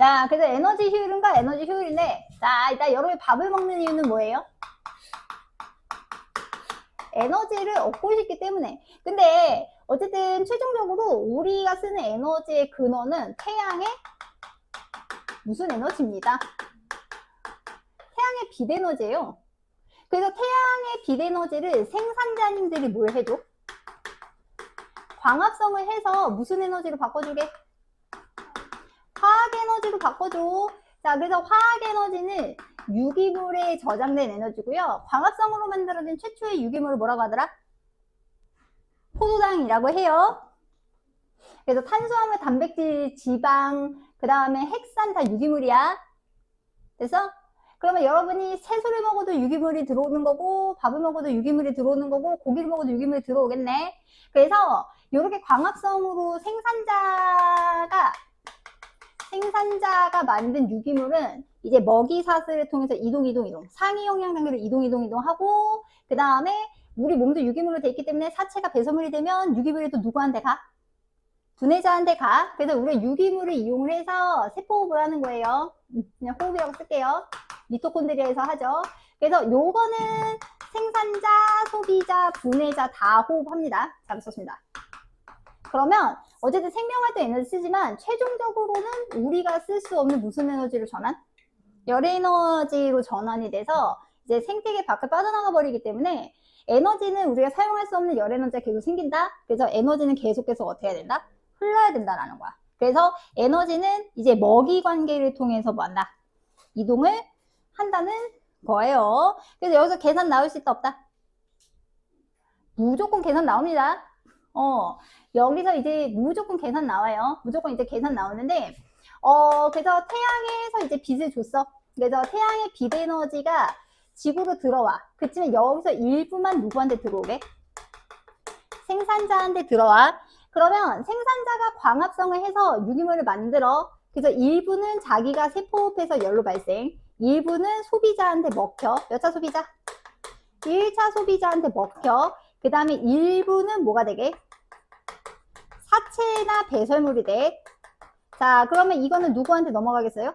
자, 그래서 에너지 효율과 에너지 효율인데, 자, 일단 여러분이 밥을 먹는 이유는 뭐예요? 에너지를 얻고 싶기 때문에. 근데 어쨌든 최종적으로 우리가 쓰는 에너지의 근원은 태양의 무슨 에너지입니다. 태양의 빛 에너지예요. 그래서 태양의 빛 에너지를 생산자님들이 뭘 해줘? 광합성을 해서 무슨 에너지로 바꿔주게? 화학 에너지로 바꿔줘. 자, 그래서 화학 에너지는 유기물에 저장된 에너지고요. 광합성으로 만들어진 최초의 유기물을 뭐라고 하더라? 포도당이라고 해요. 그래서 탄수화물, 단백질, 지방, 그 다음에 핵산 다 유기물이야. 그래서 그러면 여러분이 채소를 먹어도 유기물이 들어오는 거고, 밥을 먹어도 유기물이 들어오는 거고, 고기를 먹어도 유기물이 들어오겠네. 그래서 이렇게 광합성으로 생산자가 만든 유기물은 이제 먹이사슬을 통해서 이동. 상위 영양 단계로 이동하고, 그 다음에 우리 몸도 유기물로 돼 있기 때문에 사체가 배설물이 되면 유기물이 또 누구한테 가? 분해자한테 가. 그래서 우리가 유기물을 이용을 해서 세포호흡을 하는 거예요. 그냥 호흡이라고 쓸게요. 미토콘드리아에서 하죠. 그래서 요거는 생산자, 소비자, 분해자 다 호흡합니다. 잘 썼습니다. 그러면 어쨌든 생명활동 에너지 쓰지만 최종적으로는 우리가 쓸 수 없는 무슨 에너지로 전환? 열 에너지로 전환이 돼서 이제 생태계 밖에 빠져나가 버리기 때문에 에너지는 우리가 사용할 수 없는 열 에너지가 계속 생긴다. 그래서 에너지는 계속해서 어떻게 해야 된다? 흘러야 된다라는 거야. 그래서 에너지는 이제 먹이 관계를 통해서 뭐 한다? 이동을 한다는 거예요. 그래서 여기서 계산 나올 수 있다 없다? 무조건 계산 나옵니다. 여기서 이제 무조건 계산 나와요. 무조건 이제 계산 나오는데, 그래서 태양에서 이제 빛을 줬어. 그래서 태양의 빛 에너지가 지구로 들어와. 그치만 여기서 일부만 누구한테 들어오게? 생산자한테 들어와. 그러면 생산자가 광합성을 해서 유기물을 만들어. 그래서 일부는 자기가 세포호흡해서 열로 발생. 일부는 소비자한테 먹혀. 몇 차 소비자? 1차 소비자한테 먹혀. 그 다음에 일부는 뭐가 되게? 사체나 배설물이 돼. 자, 그러면 이거는 누구한테 넘어가겠어요?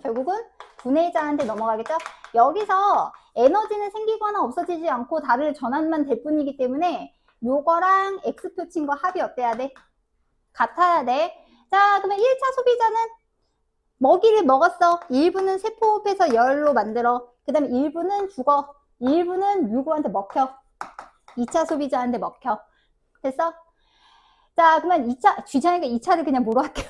결국은 분해자한테 넘어가겠죠? 여기서 에너지는 생기거나 없어지지 않고 다를 전환만 될 뿐이기 때문에 요거랑 X표 친 거 합이 어때야 돼? 같아야 돼. 자, 그러면 1차 소비자는 먹이를 먹었어. 일부는 세포호흡해서 열로 만들어. 그 다음에 일부는 죽어. 일부는 누구한테 먹혀? 2차 소비자한테 먹혀. 됐어? 자, 그러면 2차, 귀찮으니까 2차를 그냥 뭐로 할게요?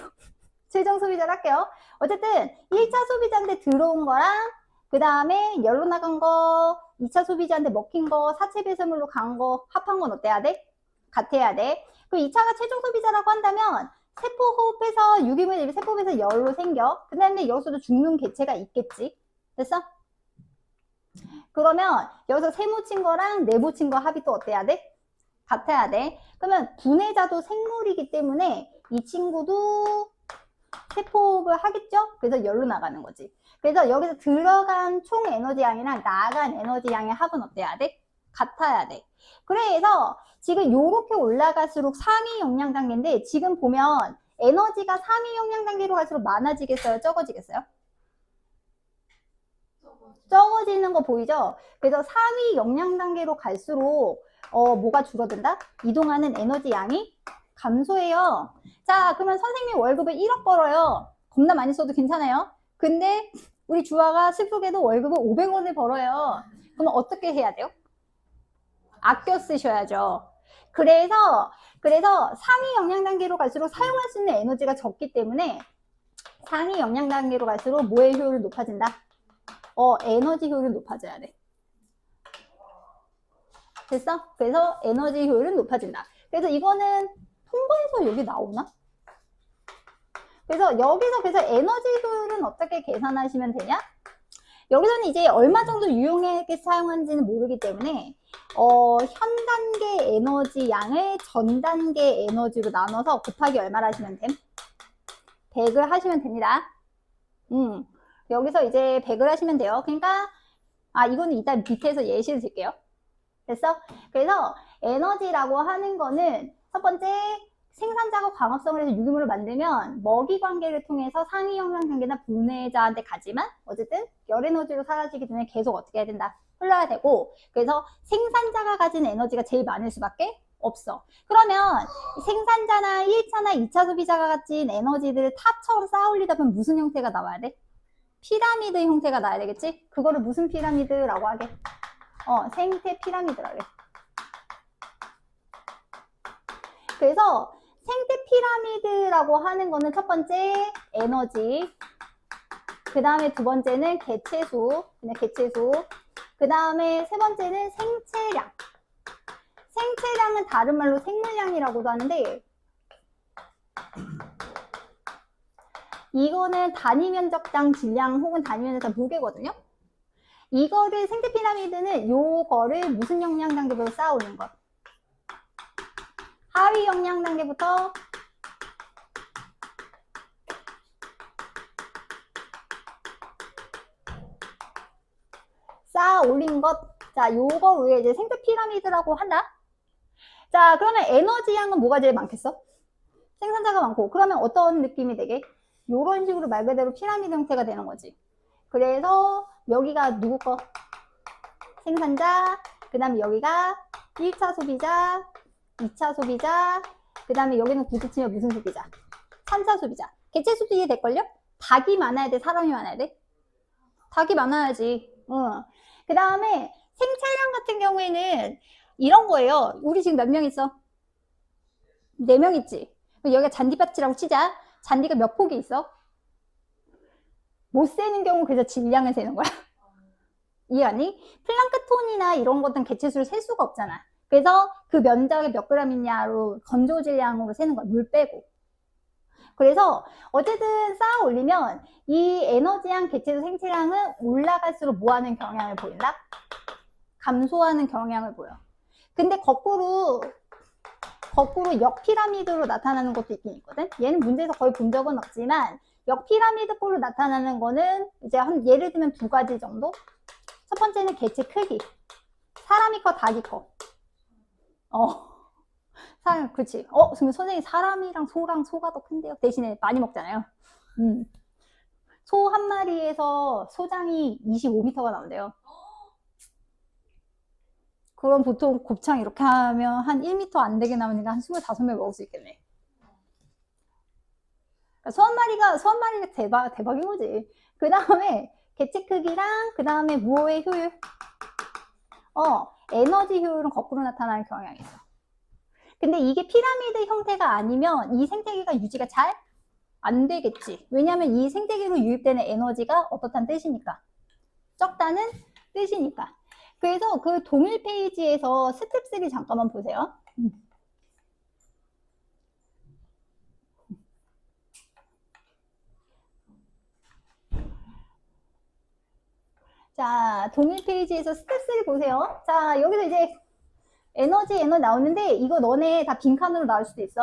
최종 소비자로 할게요. 어쨌든 1차 소비자한테 들어온 거랑 그 다음에 열로 나간 거, 2차 소비자한테 먹힌 거, 사체 배설물로 간 거 합한 건 어때야 돼? 같아야 돼. 그럼 2차가 최종 소비자라고 한다면 세포 호흡해서 유기물이 세포 호흡해서 열로 생겨. 그 다음에 여기서도 죽는 개체가 있겠지. 됐어? 그러면 여기서 세모 친 거랑 네모 친 거 합이 또 어때야 돼? 같아야 돼. 그러면 분해자도 생물이기 때문에 이 친구도 세포호흡을 하겠죠? 그래서 열로 나가는 거지. 그래서 여기서 들어간 총 에너지 양이랑 나간 에너지 양의 합은 어때야 돼? 같아야 돼. 그래서 지금 요렇게 올라갈수록 상위 영양 단계인데 지금 보면 에너지가 상위 영양 단계로 갈수록 많아지겠어요? 적어지겠어요? 적어지는 거 보이죠? 그래서 상위 영양 단계로 갈수록 뭐가 줄어든다? 이동하는 에너지 양이 감소해요. 자, 그러면 선생님 월급을 1억 벌어요. 겁나 많이 써도 괜찮아요. 근데 우리 주아가 슬프게도 월급을 500원을 벌어요. 그러면 어떻게 해야 돼요? 아껴 쓰셔야죠. 그래서 상위 영양 단계로 갈수록 사용할 수 있는 에너지가 적기 때문에 상위 영양 단계로 갈수록 뭐의 효율이 높아진다? 에너지 효율이 높아져야 돼. 됐어? 그래서 에너지 효율은 높아진다. 그래서 이거는 통보에서 여기 나오나? 그래서 여기서 에너지 효율은 어떻게 계산하시면 되냐? 여기서는 이제 얼마 정도 유용하게 사용하는지는 모르기 때문에 현 단계 에너지 양을 전 단계 에너지로 나눠서 곱하기 얼마를 하시면 됨? 100을 하시면 됩니다. 여기서 이제 100을 하시면 돼요. 그러니까 이거는 이따 밑에서 예시를 드릴게요. 됐어? 그래서 에너지라고 하는 거는 첫 번째 생산자가 광합성을 해서 유기물을 만들면 먹이 관계를 통해서 상위 영양 단계나 분해자한테 가지만 어쨌든 열 에너지로 사라지기 전에 계속 어떻게 해야 된다? 흘러야 되고, 그래서 생산자가 가진 에너지가 제일 많을 수밖에 없어. 그러면 생산자나 1차나 2차 소비자가 가진 에너지들을 탑처럼 쌓아 올리다 보면 무슨 형태가 나와야 돼? 피라미드 형태가 나야 되겠지? 그거를 무슨 피라미드라고 하게? 생태 피라미드라고 해. 그래서 생태 피라미드라고 하는 거는 첫 번째 에너지, 그 다음에 두 번째는 개체수, 그냥 개체수, 그 다음에 세 번째는 생체량. 생체량은 다른 말로 생물량이라고도 하는데, 이거는 단위 면적당 질량 혹은 단위 면적당 무게거든요. 이거를 생태 피라미드는 요거를 무슨 영양 단계부터 쌓아오는 것. 하위 영양 단계부터 쌓아 올린 것. 자, 요거 우리가 이제 생태 피라미드라고 한다. 자, 그러면 에너지 양은 뭐가 제일 많겠어? 생산자가 많고. 그러면 어떤 느낌이 되게? 요런 식으로 말 그대로 피라미드 형태가 되는 거지. 그래서 여기가 누구 거? 생산자, 그 다음에 여기가 1차 소비자, 2차 소비자, 그 다음에 여기는 굳이 치면 무슨 소비자? 3차 소비자. 개체수도 이해될걸요? 닭이 많아야 돼? 사람이 많아야 돼? 닭이 많아야지. 그 다음에 생체량 같은 경우에는 이런 거예요. 우리 지금 몇 명 있어? 4명 있지? 여기가 잔디밭이라고 치자. 잔디가 몇 폭이 있어? 못 세는 경우 그래서 질량을 세는 거야. 이해하니? 플랑크톤이나 이런 것들은 개체수를 셀 수가 없잖아. 그래서 그 면적이 몇 그램 있냐로 건조 질량으로 세는 거야. 물 빼고. 그래서 어쨌든 쌓아 올리면 이 에너지량, 개체수, 생체량은 올라갈수록 뭐 하는 경향을 보인다? 감소하는 경향을 보여. 근데 거꾸로 역피라미드로 나타나는 것도 있긴 있거든. 얘는 문제에서 거의 본 적은 없지만 역피라미드꼴로 나타나는 거는 이제 한 예를 들면 2가지 정도. 첫 번째는 개체 크기. 사람이 커, 닭이 커. 사람, 그렇지. 선생님 사람이랑 소가 더 큰데요. 대신에 많이 먹잖아요. 소 한 마리에서 소장이 25m가 나온대요. 그럼 보통 곱창 이렇게 하면 한 1m 안 되게 나오니까 한 25명 먹을 수 있겠네. 소 한 마리가 대박인 거지. 그 다음에 개체 크기랑 그 다음에 무호의 효율. 에너지 효율은 거꾸로 나타나는 경향이 있어. 근데 이게 피라미드 형태가 아니면 이 생태계가 유지가 잘 안 되겠지. 왜냐하면 이 생태계로 유입되는 에너지가 어떻다는 뜻이니까. 적다는 뜻이니까. 그래서 그 동일 페이지에서 스텝 3 잠깐만 보세요. 자, 동일 페이지에서 스텝 3 보세요. 자, 여기서 이제 에너지 나오는데 이거 너네 다 빈칸으로 나올 수도 있어.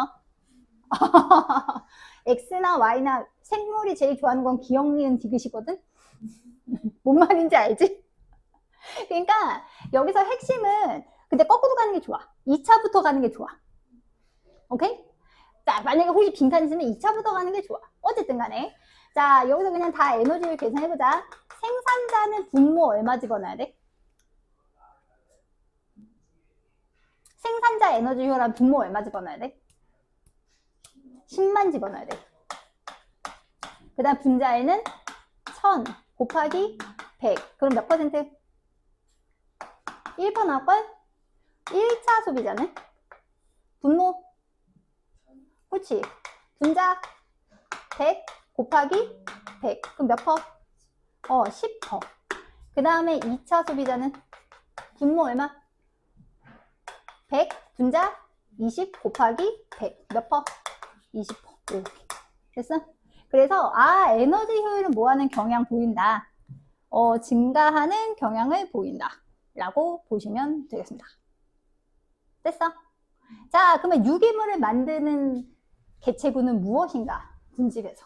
X나 Y나 생물이 제일 좋아하는 건 기억, 니은, 디귿이거든? 뭔 말인지 알지? 그러니까 여기서 핵심은 근데 거꾸로 가는 게 좋아. 2차부터 가는 게 좋아. 오케이? 자, 만약에 혹시 빈칸 있으면 2차부터 가는 게 좋아. 어쨌든 간에. 자, 여기서 그냥 다 에너지를 계산해보자. 생산자는 분모 얼마 집어넣어야 돼? 생산자 에너지 효율한 분모 얼마 집어넣어야 돼? 10만 집어넣어야 돼. 그 다음 분자에는 1000 곱하기 100. 그럼 몇 퍼센트? 1% 나올걸? 1차 소비자는? 분모? 그렇지. 분자 100 곱하기 100. 그럼 몇 퍼? 10%. 그 다음에 2차 소비자는? 분모 얼마? 100 분자 20 곱하기 100. 몇 퍼? 20%. 이렇게. 됐어? 그래서 에너지 효율은 뭐하는 경향 보인다. 증가하는 경향을 보인다. 라고 보시면 되겠습니다. 됐어? 자, 그러면 유기물을 만드는 개체군은 무엇인가? 분집에서.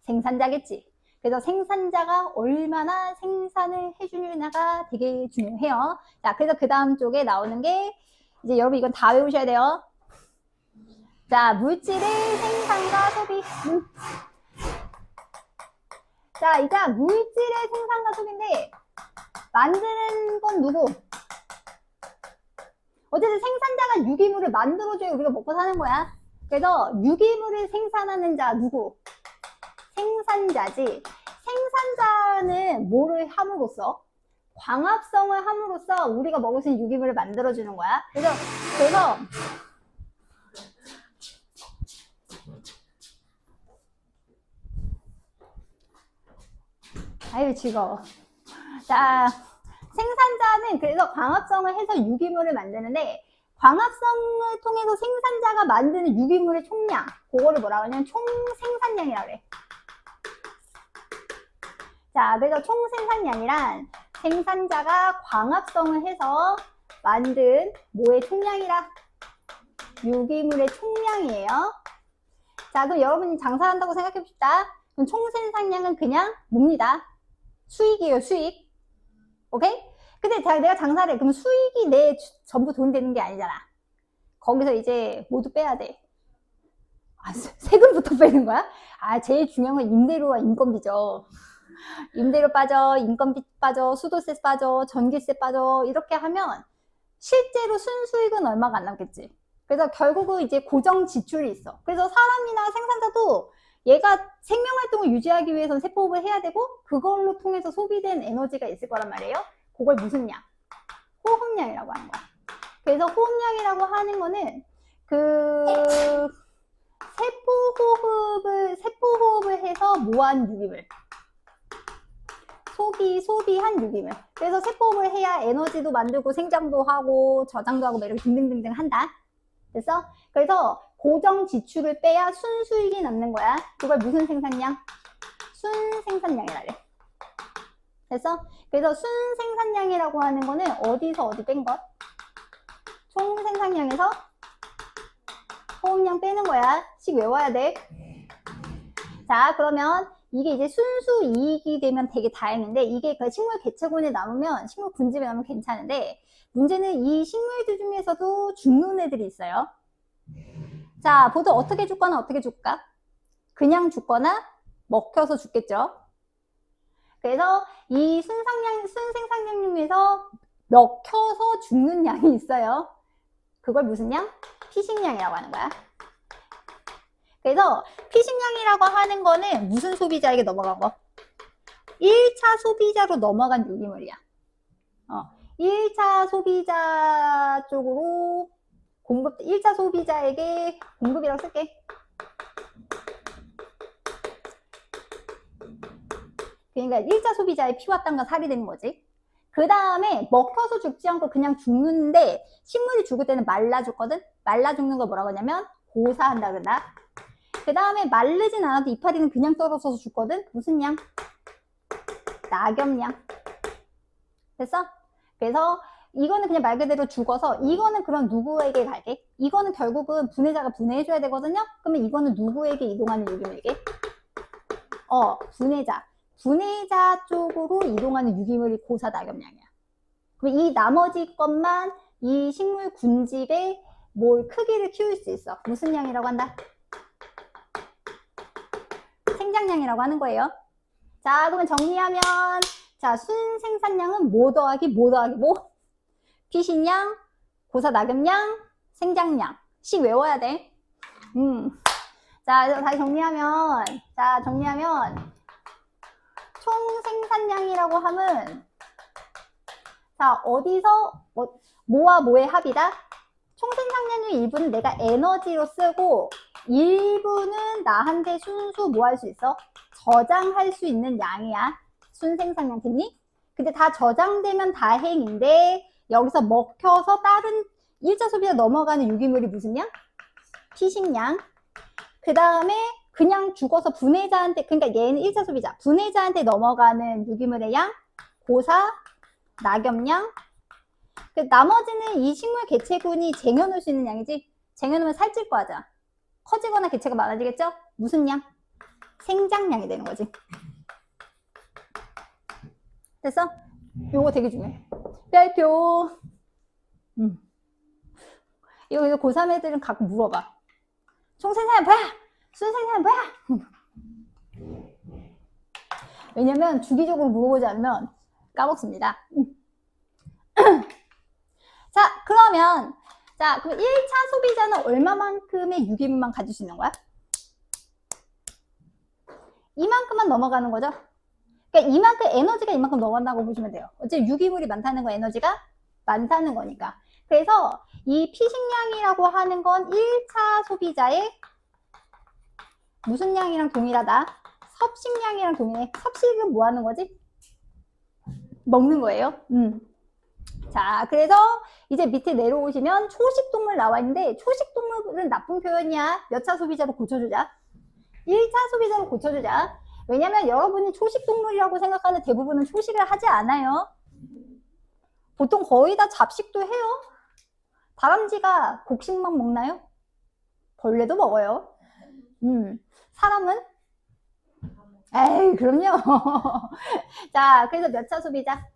생산자겠지. 그래서 생산자가 얼마나 생산을 해주느냐가 되게 중요해요. 자, 그래서 그 다음 쪽에 나오는 게 이제 여러분 이건 다 외우셔야 돼요. 자, 물질의 생산과 소비. 자, 이제 물질의 생산과 소비인데 만드는 건 누구? 어쨌든 생산자가 유기물을 만들어줘야 우리가 먹고 사는 거야. 그래서 유기물을 생산하는 자 누구? 생산자지. 생산자는 뭐를 함으로써? 광합성을 함으로써 우리가 먹을 수 있는 유기물을 만들어주는 거야. 그래서 아유 즐거워. 자, 생산자는 그래서 광합성을 해서 유기물을 만드는데 광합성을 통해서 생산자가 만드는 유기물의 총량, 그거를 뭐라고 하냐면 총생산량이라고 그래. 자, 그래서 총생산량이란 생산자가 광합성을 해서 만든 뭐의 총량이라? 유기물의 총량이에요. 자, 그럼 여러분이 장사한다고 생각해 봅시다. 그럼 총생산량은 그냥 뭡니다? 수익이에요, 수익. 오케이? 근데 내가 장사를 해. 그럼 수익이 내 전부 돈 되는 게 아니잖아. 거기서 이제 모두 빼야 돼. 아, 세금부터 빼는 거야? 아, 제일 중요한 건 임대료와 인건비죠. 임대료 빠져, 인건비 빠져, 수도세 빠져, 전기세 빠져, 이렇게 하면 실제로 순수익은 얼마가 안 남겠지. 그래서 결국은 이제 고정 지출이 있어. 그래서 사람이나 생산자도 얘가 생명활동을 유지하기 위해서는 세포호흡을 해야 되고 그걸로 통해서 소비된 에너지가 있을 거란 말이에요. 그걸 무슨 양? 호흡량이라고 하는 거야. 그래서 호흡량이라고 하는 거는 그 세포호흡을 해서 뭐한 유기물. 소비한 유기물. 그래서 세포호흡을 해야 에너지도 만들고 생장도 하고 저장도 하고 이렇게 등등등등 한다. 됐어? 그래서 고정 지출을 빼야 순수익이 남는 거야. 그걸 무슨 생산량? 순생산량이라 그래. 됐어? 그래서 순생산량이라고 하는 거는 어디서 어디 뺀 것? 총생산량에서 호흡량 빼는 거야. 식 외워야 돼. 자, 그러면 이게 이제 순수 이익이 되면 되게 다행인데 이게 그 식물 개체군에 남으면 식물 군집에 남으면 괜찮은데 문제는 이 식물들 중에서도 죽는 애들이 있어요. 자, 보통 어떻게 죽거나 어떻게 죽을까? 그냥 죽거나 먹혀서 죽겠죠. 그래서 이 순생산량 중에서 먹혀서 죽는 양이 있어요. 그걸 무슨 양? 피식량이라고 하는 거야. 그래서 피식량이라고 하는 거는 무슨 소비자에게 넘어간 거? 1차 소비자로 넘어간 유기물이야. 1차 소비자 쪽으로 1차 소비자에게 공급이라고 쓸게. 그러니까 1차 소비자의 피와 땀과 살이 되는 거지. 그 다음에 먹혀서 죽지 않고 그냥 죽는데 식물이 죽을 때는 말라 죽거든. 말라 죽는 걸 뭐라고 하냐면 고사한다 그런다. 그 다음에 마르진 않아도 이파리는 그냥 떨어져서 죽거든. 무슨 양? 낙엽량. 됐어? 그래서 이거는 그냥 말 그대로 죽어서 이거는 그럼 누구에게 갈게? 이거는 결국은 분해자가 분해해줘야 되거든요. 그러면 이거는 누구에게 이동하는 유기물이게? 분해자 쪽으로 이동하는 유기물이 고사 낙엽량이야. 그럼 이 나머지 것만 이 식물 군집의 뭘 크기를 키울 수 있어. 무슨 양이라고 한다? 생장량이라고 하는 거예요. 자, 그러면 정리하면 자, 순생산량은 뭐 더하기 뭐 더하기 뭐? 피식량, 고사 낙엽량, 생장량. 씩 외워야 돼. 자, 그래서 다시 정리하면 총생산량이라고 하면 자, 어디서 뭐와 뭐의 합이다? 총생산량의 일부는 내가 에너지로 쓰고 일부는 나한테 순수 뭐 할 수 있어? 저장할 수 있는 양이야. 순생산량 됐니? 근데 다 저장되면 다행인데 여기서 먹혀서 다른 1차 소비자 넘어가는 유기물이 무슨 양? 피식량. 그 다음에 그냥 죽어서 분해자한테, 그러니까 얘는 1차 소비자, 분해자한테 넘어가는 유기물의 양, 고사, 낙엽량. 그 나머지는 이 식물 개체군이 쟁여놓을 수 있는 양이지. 쟁여놓으면 살찔 거 하자. 커지거나 개체가 많아지겠죠? 무슨 양? 생장량이 되는 거지. 됐어? 요거 되게 중요해. 뼈표. 이거 고3 애들은 가끔 물어봐. 총 생산량 뭐야? 순 생산량 뭐야? 왜냐면 주기적으로 물어보지 않으면 까먹습니다. 자, 그러면 그럼 1차 소비자는 얼마만큼의 유기물만 가질 수 있는 거야? 이만큼만 넘어가는 거죠? 그러니까 이만큼, 에너지가 이만큼 넘어간다고 보시면 돼요. 어차피 유기물이 많다는 건 에너지가 많다는 거니까. 그래서 이 피식량이라고 하는 건 1차 소비자의 무슨 양이랑 동일하다? 섭식량이랑 동일해. 섭식은 뭐 하는 거지? 먹는 거예요. 자, 그래서 이제 밑에 내려오시면 초식동물 나와 있는데, 초식동물은 나쁜 표현이야. 몇 차 소비자로 고쳐주자. 1차 소비자로 고쳐주자. 왜냐면 여러분이 초식동물이라고 생각하는 대부분은 초식을 하지 않아요. 보통 거의 다 잡식도 해요. 다람쥐가 곡식만 먹나요? 벌레도 먹어요. 사람은? 에이, 그럼요. 자, 그래서 몇 차 소비자?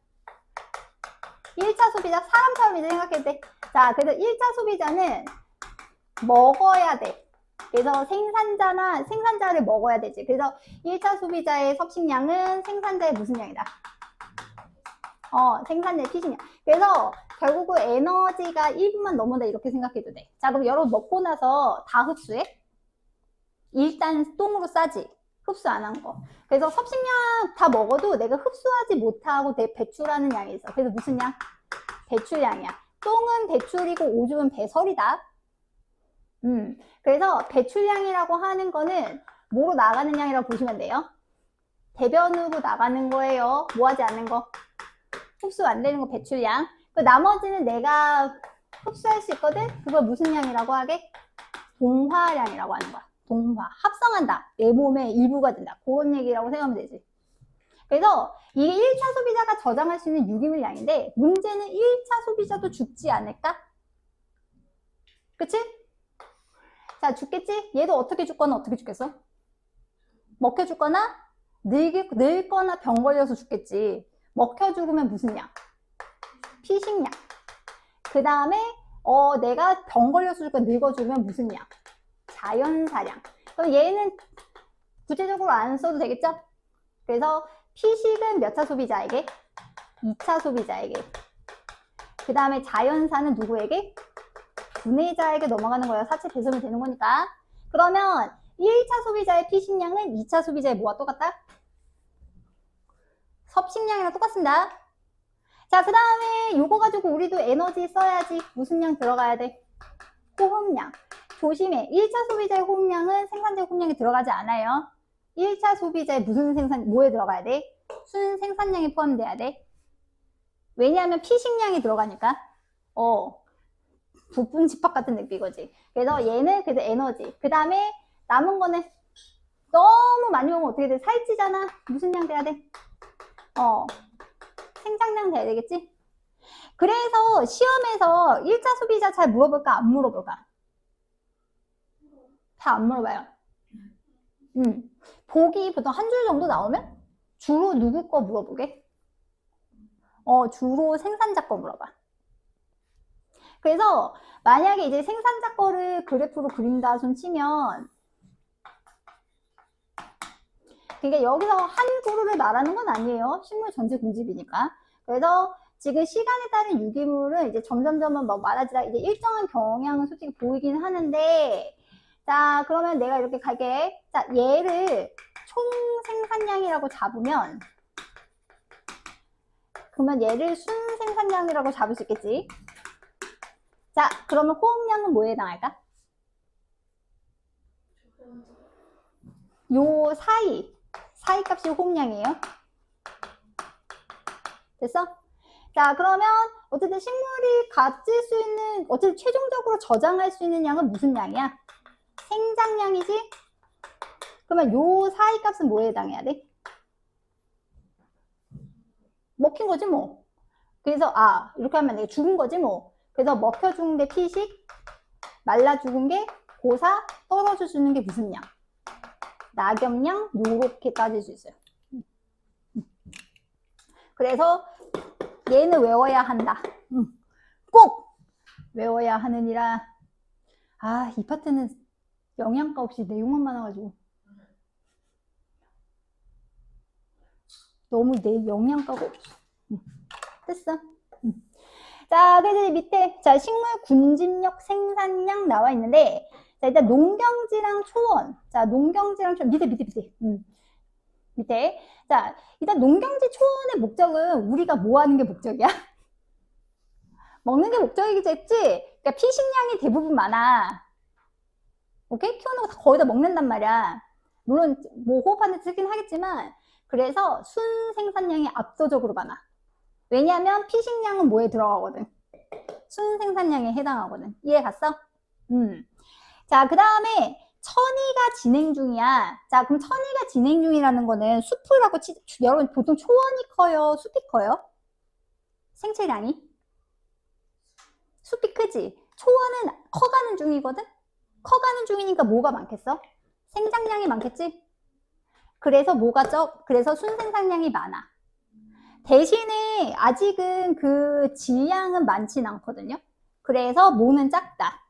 1차 소비자, 사람처럼 이제 생각해도 돼. 자, 그래서 1차 소비자는 먹어야 돼. 그래서 생산자를 먹어야 되지. 그래서 1차 소비자의 섭식량은 생산자의 무슨 양이다? 생산자의 피식량. 그래서 결국은 에너지가 1분만 넘어다 이렇게 생각해도 돼. 자, 그럼 여러분 먹고 나서 다 흡수해? 일단 똥으로 싸지. 흡수 안 한 거. 그래서 섭식량 다 먹어도 내가 흡수하지 못하고 내 배출하는 양이 있어. 그래서 무슨 양? 배출량이야. 똥은 배출이고 오줌은 배설이다. 그래서 배출량이라고 하는 거는 뭐로 나가는 양이라고 보시면 돼요. 대변으로 나가는 거예요. 뭐 하지 않는 거? 흡수 안 되는 거 배출량. 그 나머지는 내가 흡수할 수 있거든? 그걸 무슨 양이라고 하게? 동화량이라고 하는 거야. 동화. 합성한다. 내 몸의 일부가 된다. 그런 얘기라고 생각하면 되지. 그래서 이게 1차 소비자가 저장할 수 있는 유기물 양인데, 문제는 1차 소비자도 죽지 않을까? 그치? 자, 죽겠지? 얘도 어떻게 죽거나 어떻게 죽겠어? 먹혀 죽거나 늙거나 병 걸려서 죽겠지. 먹혀 죽으면 무슨 양? 피식량. 그 다음에 내가 병 걸려서 죽거나 늙어 죽으면 무슨 양? 자연사량. 그럼 얘는 구체적으로 안 써도 되겠죠? 그래서 피식은 몇 차 소비자에게? 2차 소비자에게. 그 다음에 자연사는 누구에게? 분해자에게 넘어가는 거예요. 사체 배송이 되는 거니까. 그러면 1차 소비자의 피식량은 2차 소비자의 뭐와 똑같다? 섭식량이랑 똑같습니다. 자, 그 다음에 요거 가지고 우리도 에너지 써야지. 무슨 양 들어가야 돼? 호흡량. 조심해. 1차 소비자의 호흡량은 생산자의 호흡량이 들어가지 않아요. 1차 소비자의 무슨 뭐에 들어가야 돼? 순 생산량이 포함돼야 돼. 왜냐하면 피식량이 들어가니까. 부품 집합 같은 느낌이거지. 그래서 얘는 그래도 에너지. 그 다음에 남은 거는 너무 많이 먹으면 어떻게 돼? 살찌잖아. 무슨 양 돼야 돼? 생산량 돼야 되겠지? 그래서 시험에서 1차 소비자 잘 물어볼까? 안 물어볼까? 다 안 물어봐요. 보기 보통 한 줄 정도 나오면 주로 누구 거 물어보게? 주로 생산자 거 물어봐. 그래서 만약에 이제 생산자 거를 그래프로 그린다 손 치면, 그러니까 여기서 한 그룹을 말하는 건 아니에요. 식물 전체 군집이니까. 그래서 지금 시간에 따른 유기물은 이제 점점점 뭐 많아지다 이제 일정한 경향은 솔직히 보이긴 하는데, 자, 그러면 내가 이렇게 갈게. 자, 얘를 총 생산량이라고 잡으면, 그러면 얘를 순 생산량이라고 잡을 수 있겠지. 자, 그러면 호흡량은 뭐에 해당할까? 요 사이 값이 호흡량이에요. 됐어? 자, 그러면 어쨌든 식물이 가질 수 있는, 어쨌든 최종적으로 저장할 수 있는 양은 무슨 양이야? 생장량이지? 그러면 요 사이 값은 뭐에 해당해야 돼? 먹힌 거지 뭐. 그래서 이렇게 하면 내가 죽은 거지 뭐. 그래서 먹혀 죽은 게 피식, 말라 죽은 게 고사, 떨어져 주는 게 무슨 양? 낙엽량, 요렇게 따질 수 있어요. 그래서 얘는 외워야 한다. 꼭 외워야 하느니라. 이 파트는 영양가 없이 내용만 많아가지고. 너무 내 영양가가 없어. 됐어. 자, 그래서 밑에, 자, 식물 군집력 생산량 나와 있는데, 자, 일단 농경지랑 초원. 자, 농경지랑 초원. 밑에. 밑에. 자, 일단 농경지 초원의 목적은 우리가 뭐 하는 게 목적이야? 먹는 게 목적이겠지? 그러니까 피식량이 대부분 많아. 오케이? 키우는 거 거의 다 먹는단 말이야. 물론, 뭐 호흡하는 데 쓰긴 하겠지만, 그래서 순 생산량이 압도적으로 많아. 왜냐하면 피식량은 뭐에 들어가거든? 순 생산량에 해당하거든. 이해 갔어? 자, 그 다음에 천이가 진행 중이야. 자, 그럼 천이가 진행 중이라는 거는 숲이라고 여러분 보통 초원이 커요? 숲이 커요? 생체량이? 숲이 크지? 초원은 커가는 중이거든? 커가는 중이니까 뭐가 많겠어? 생장량이 많겠지? 그래서 그래서 순생산량이 많아. 대신에 아직은 그 질량은 많진 않거든요. 그래서 뭐는 작다.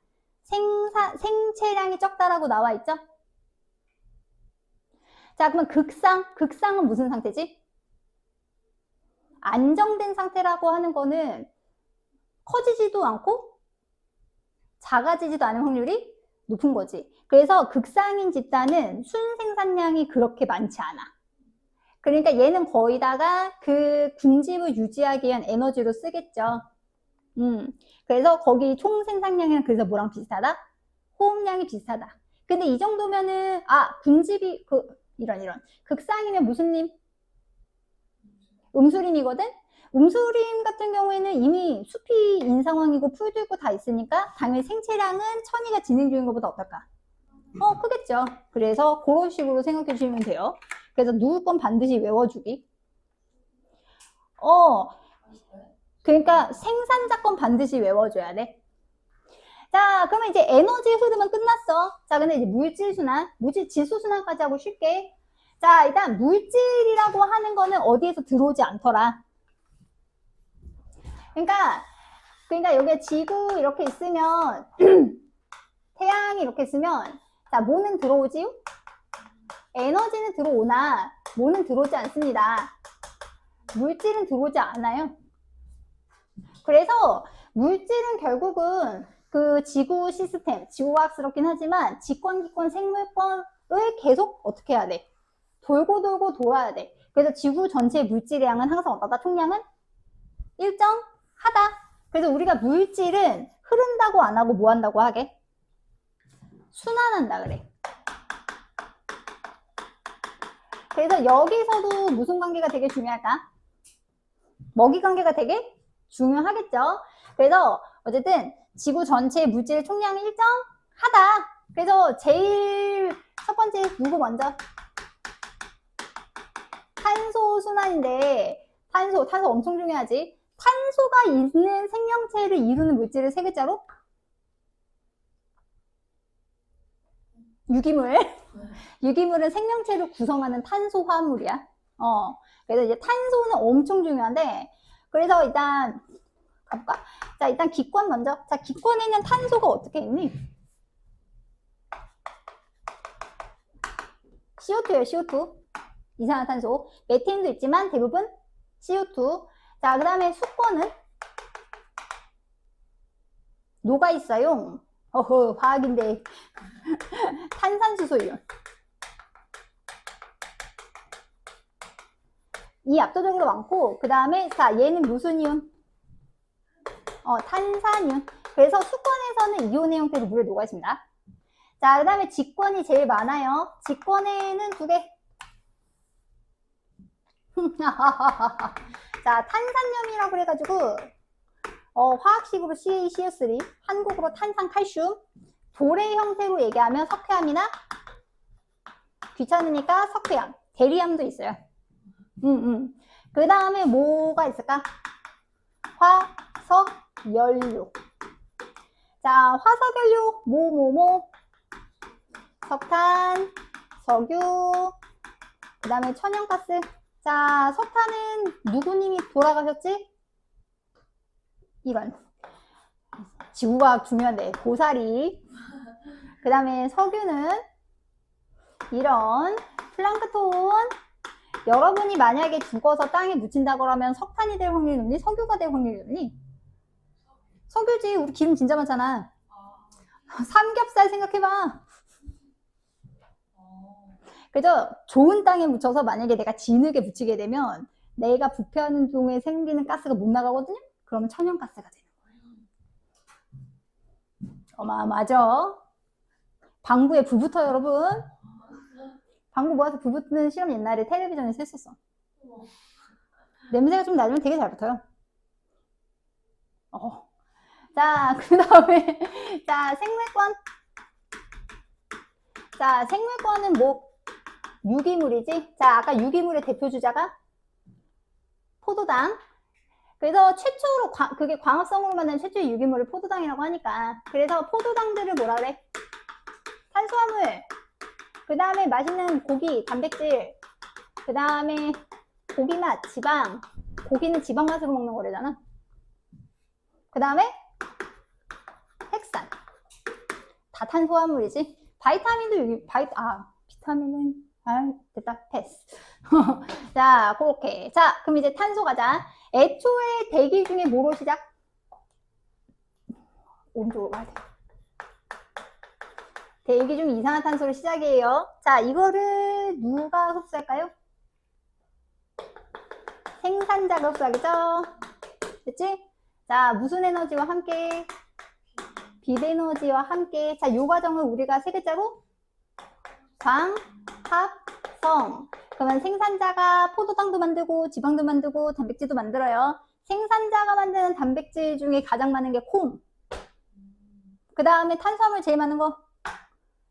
생체량이 적다라고 나와 있죠? 자, 그러면 극상은 무슨 상태지? 안정된 상태라고 하는 거는 커지지도 않고 작아지지도 않은 확률이 높은 거지. 그래서 극상인 집단은 순생산량이 그렇게 많지 않아. 그러니까 얘는 거의다가 그 군집을 유지하기 위한 에너지로 쓰겠죠. 그래서 거기 총 생산량이랑 그래서 뭐랑 비슷하다? 호흡량이 비슷하다. 근데 이 정도면은 군집이 이런 극상이면 무슨 림? 음수림이거든? 음수림 같은 경우에는 이미 숲이 인상황이고 풀도 있고 다 있으니까 당연히 생체량은 천이가 진행 중인 것보다 어떨까? 크겠죠. 그래서 그런 식으로 생각해 주시면 돼요. 그래서 누구 건 반드시 외워주기. 그러니까 생산자 건 반드시 외워줘야 돼. 자, 그러면 이제 에너지 흐름은 끝났어. 자, 근데 이제 물질 순환, 지수 순환까지 하고 쉽게. 자, 일단 물질이라고 하는 거는 어디에서 들어오지 않더라. 그러니까 여기에 지구 이렇게 있으면 태양이 이렇게 있으면 자, 뭐는 들어오지? 에너지는 들어오나 뭐는 들어오지 않습니다. 물질은 들어오지 않아요. 그래서 물질은 결국은 그 지구 시스템, 지구과학스럽긴 하지만 직권, 기권, 생물권을 계속 어떻게 해야 돼? 돌고 돌아야 돼. 그래서 지구 전체의 물질의 양은 항상 어떠다? 총량은 일정하다. 그래서 우리가 물질은 흐른다고 안 하고 뭐 한다고 하게? 순환한다 그래. 그래서 여기서도 무슨 관계가 되게 중요할까? 먹이 관계가 되게 중요하겠죠. 그래서 어쨌든 지구 전체의 물질 총량이 일정하다. 그래서 제일 첫 번째 누구 먼저? 탄소 순환인데 탄소 엄청 중요하지. 탄소가 있는 생명체를 이루는 물질을 세 글자로? 유기물. 유기물은 생명체를 구성하는 탄소 화합물이야. 그래서 이제 탄소는 엄청 중요한데, 그래서 일단 가볼까? 자, 일단 기권 먼저. 자, 기권에는 탄소가 어떻게 있니? CO2예요, CO2. 이산화탄소. 메탄도 있지만 대부분 CO2. 자, 그 다음에 수권은 뭐가 있어요? 화학인데. 탄산수소이온. 이 압도적으로 많고, 그 다음에 자, 얘는 무슨 이온? 탄산이온. 그래서 수권에서는 이온의 형태로 물에 녹아 있습니다. 자, 그 다음에 직권이 제일 많아요. 직권에는 두 개. 자, 탄산염이라고 그래가지고 화학식으로 CaCO3, 한국으로 탄산칼슘, 돌의 형태로 얘기하면 석회암이나 귀찮으니까 석회암, 대리암도 있어요. 그 다음에 뭐가 있을까? 화석연료. 자, 화석연료 뭐 석탄, 석유, 그 다음에 천연가스. 자, 석탄은 누구님이 돌아가셨지? 이런 지구과학 중요한데 고사리. 그 다음에 석유는 이런 플랑크톤. 여러분이 만약에 죽어서 땅에 묻힌다 그러면 석탄이 될 확률이 높니? 석유가 될 확률이 높니? 석유지. 우리 기름 진짜 많잖아. 삼겹살 생각해봐. 그래서 좋은 땅에 묻혀서 만약에 내가 진흙에 묻히게 되면 내가 부패하는 중에 생기는 가스가 못 나가거든요? 그러면 천연가스가 되는 거예요. 어마어마하죠? 방구에 불 붙어, 여러분. 방구 모아서 불 붙는 실험 옛날에 텔레비전에서 했었어. 냄새가 좀 나면 되게 잘 붙어요. 자, 그 다음에 자, 생물권. 자, 생물권은 뭐? 유기물이지? 자, 아까 유기물의 대표 주자가 포도당. 그래서 최초로 그게 광합성으로 만든 최초의 유기물을 포도당이라고 하니까. 그래서 포도당들을 뭐라 그래? 탄수화물. 그 다음에 맛있는 고기, 단백질. 그 다음에 고기 맛, 지방. 고기는 지방 맛으로 먹는 거래잖아. 그 다음에 핵산. 다 탄수화물이지. 바이타민도 비타민은 됐다. 패스. 자, 그렇게. 자, 그럼 이제 탄소 가자. 애초에 대기 중에 뭐로 시작? 오른쪽으로 가야 돼. 대기 중 이산화탄소로 시작이에요. 자, 이거를 누가 흡수할까요? 생산자가 흡수하겠죠? 됐지? 자, 무슨 에너지와 함께? 빛 에너지와 함께. 자, 요 과정을 우리가 세 글자로 광합성. 그러면 생산자가 포도당도 만들고 지방도 만들고 단백질도 만들어요. 생산자가 만드는 단백질 중에 가장 많은 게 콩. 그 다음에 탄수화물 제일 많은 거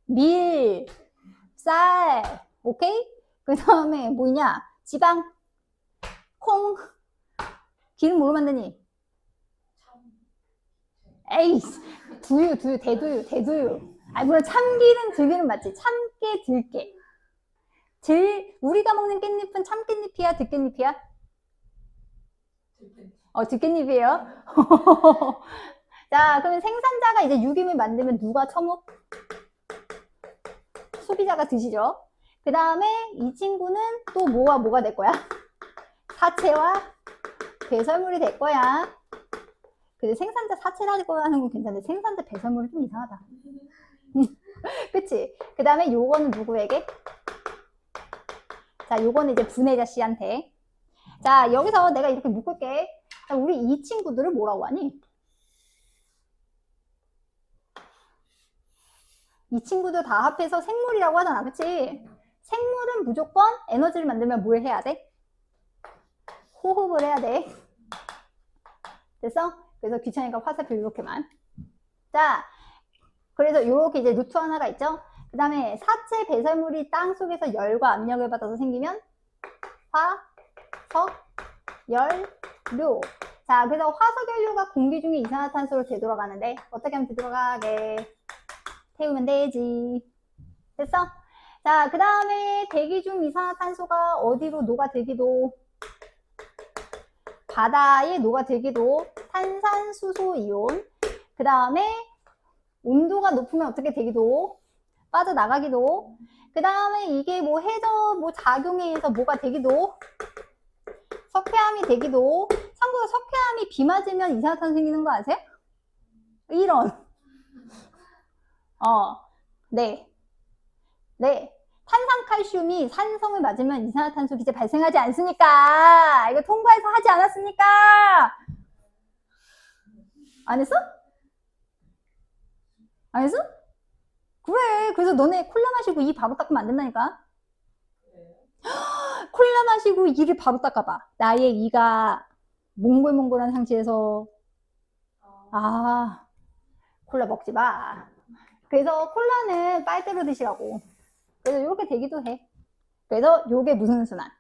밀, 쌀, 오케이? 그 다음에 뭐냐? 지방, 콩, 기름 뭐로 만드니? 에이, 두유, 대두유. 물론 참기름, 들기름 맞지? 참깨, 들깨. 우리가 먹는 깻잎은 참깻잎이야, 들깻잎이야? 들깻잎이에요. 자, 그러면 생산자가 이제 유기물 만들면 누가 처먹? 소비자가 드시죠. 그 다음에 이 친구는 또 뭐가 될 거야? 사체와 배설물이 될 거야. 근데 생산자 사체라고 하는 건 괜찮은데 생산자 배설물은 좀 이상하다. 그치? 그 다음에 요거는 누구에게? 자, 요거는 이제 분해자 씨한테. 자, 여기서 내가 이렇게 묶을게. 자, 우리 이 친구들을 뭐라고 하니? 이 친구들 다 합해서 생물이라고 하잖아. 그치? 생물은 무조건 에너지를 만들면 뭘 해야 돼? 호흡을 해야 돼. 됐어? 그래서 귀찮으니까 화살표 이렇게만. 자, 그래서 이렇게 이제 루트 하나가 있죠. 그 다음에 사체 배설물이 땅 속에서 열과 압력을 받아서 생기면 화석연료. 자, 그래서 화석연료가 공기 중에 이산화탄소로 되돌아가는데 어떻게 하면 되돌아가게? 태우면 되지. 됐어? 자, 그 다음에 대기 중 이산화탄소가 어디로 녹아들기도? 바다에 녹아들기도. 탄산수소 이온. 그 다음에 온도가 높으면 어떻게 되기도? 빠져나가기도. 그 다음에 이게 뭐 해저 작용에 의해서 뭐가 되기도? 석회암이 되기도. 참고로 석회암이 비 맞으면 이산화탄소 생기는 거 아세요? 이런. 네. 탄산칼슘이 산성을 맞으면 이산화탄소 기제 발생하지 않습니까? 이거 통과해서 하지 않았습니까? 안 했어? 안 했어? 그래. 그래서 너네 콜라 마시고 이 바로 닦으면 안 된다니까? 콜라 마시고 이를 바로 닦아봐. 나의 이가 몽골몽골한 상태에서 콜라 먹지 마. 그래서 콜라는 빨대로 드시라고. 그래서 이렇게 되기도 해. 그래서 요게 무슨 순환?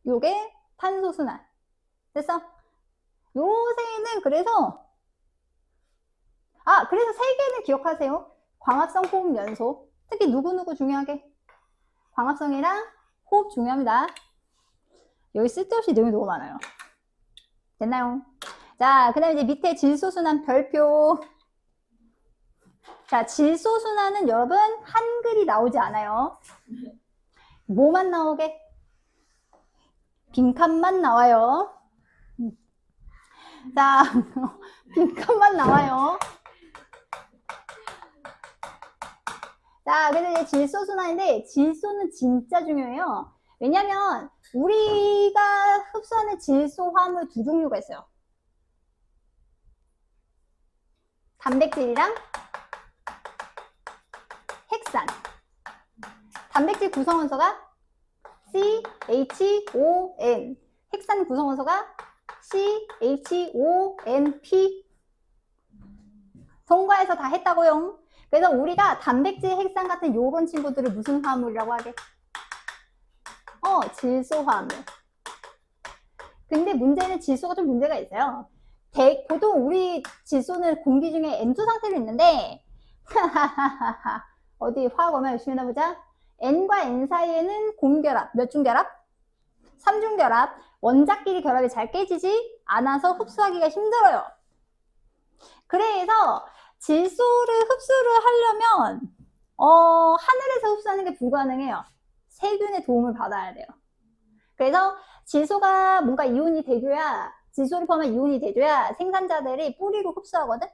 요게 탄소 순환. 됐어? 요새는 그래서 그래서 세 개는 기억하세요. 광합성, 호흡, 연소. 특히 누구누구 중요하게? 광합성이랑 호흡 중요합니다. 여기 쓸데없이 내용이 너무 많아요. 됐나요? 자, 그 다음에 이제 밑에 질소순환 별표. 자, 질소순환은 여러분 한글이 나오지 않아요. 뭐만 나오게? 빈칸만 나와요. 자, 빈칸만 나와요. 자, 그래서 이제 질소순환인데 질소는 진짜 중요해요. 왜냐면 우리가 흡수하는 질소 화합물 두 종류가 있어요. 단백질이랑 핵산. 단백질 구성원소가 CHON. 핵산 구성원소가 CHONP. 통과해서 다 했다고요. 그래서 우리가 단백질, 핵산 같은 요런 친구들을 무슨 화합물이라고 하게? 질소 화합물. 근데 문제는 질소가 좀 문제가 있어요. 보통 우리 질소는 공기 중에 N2 상태로 있는데 어디 화학 엄마 열심히 해보자. N과 N 사이에는 공결합. 몇 중 결합? 3중 결합. 원자끼리 결합이 잘 깨지지 않아서 흡수하기가 힘들어요. 그래서 질소를 흡수를 하려면 하늘에서 흡수하는 게 불가능해요. 세균의 도움을 받아야 돼요. 그래서 질소가 뭔가 이온이 돼줘야, 질소를 포함한 이온이 돼줘야 생산자들이 뿌리로 흡수하거든.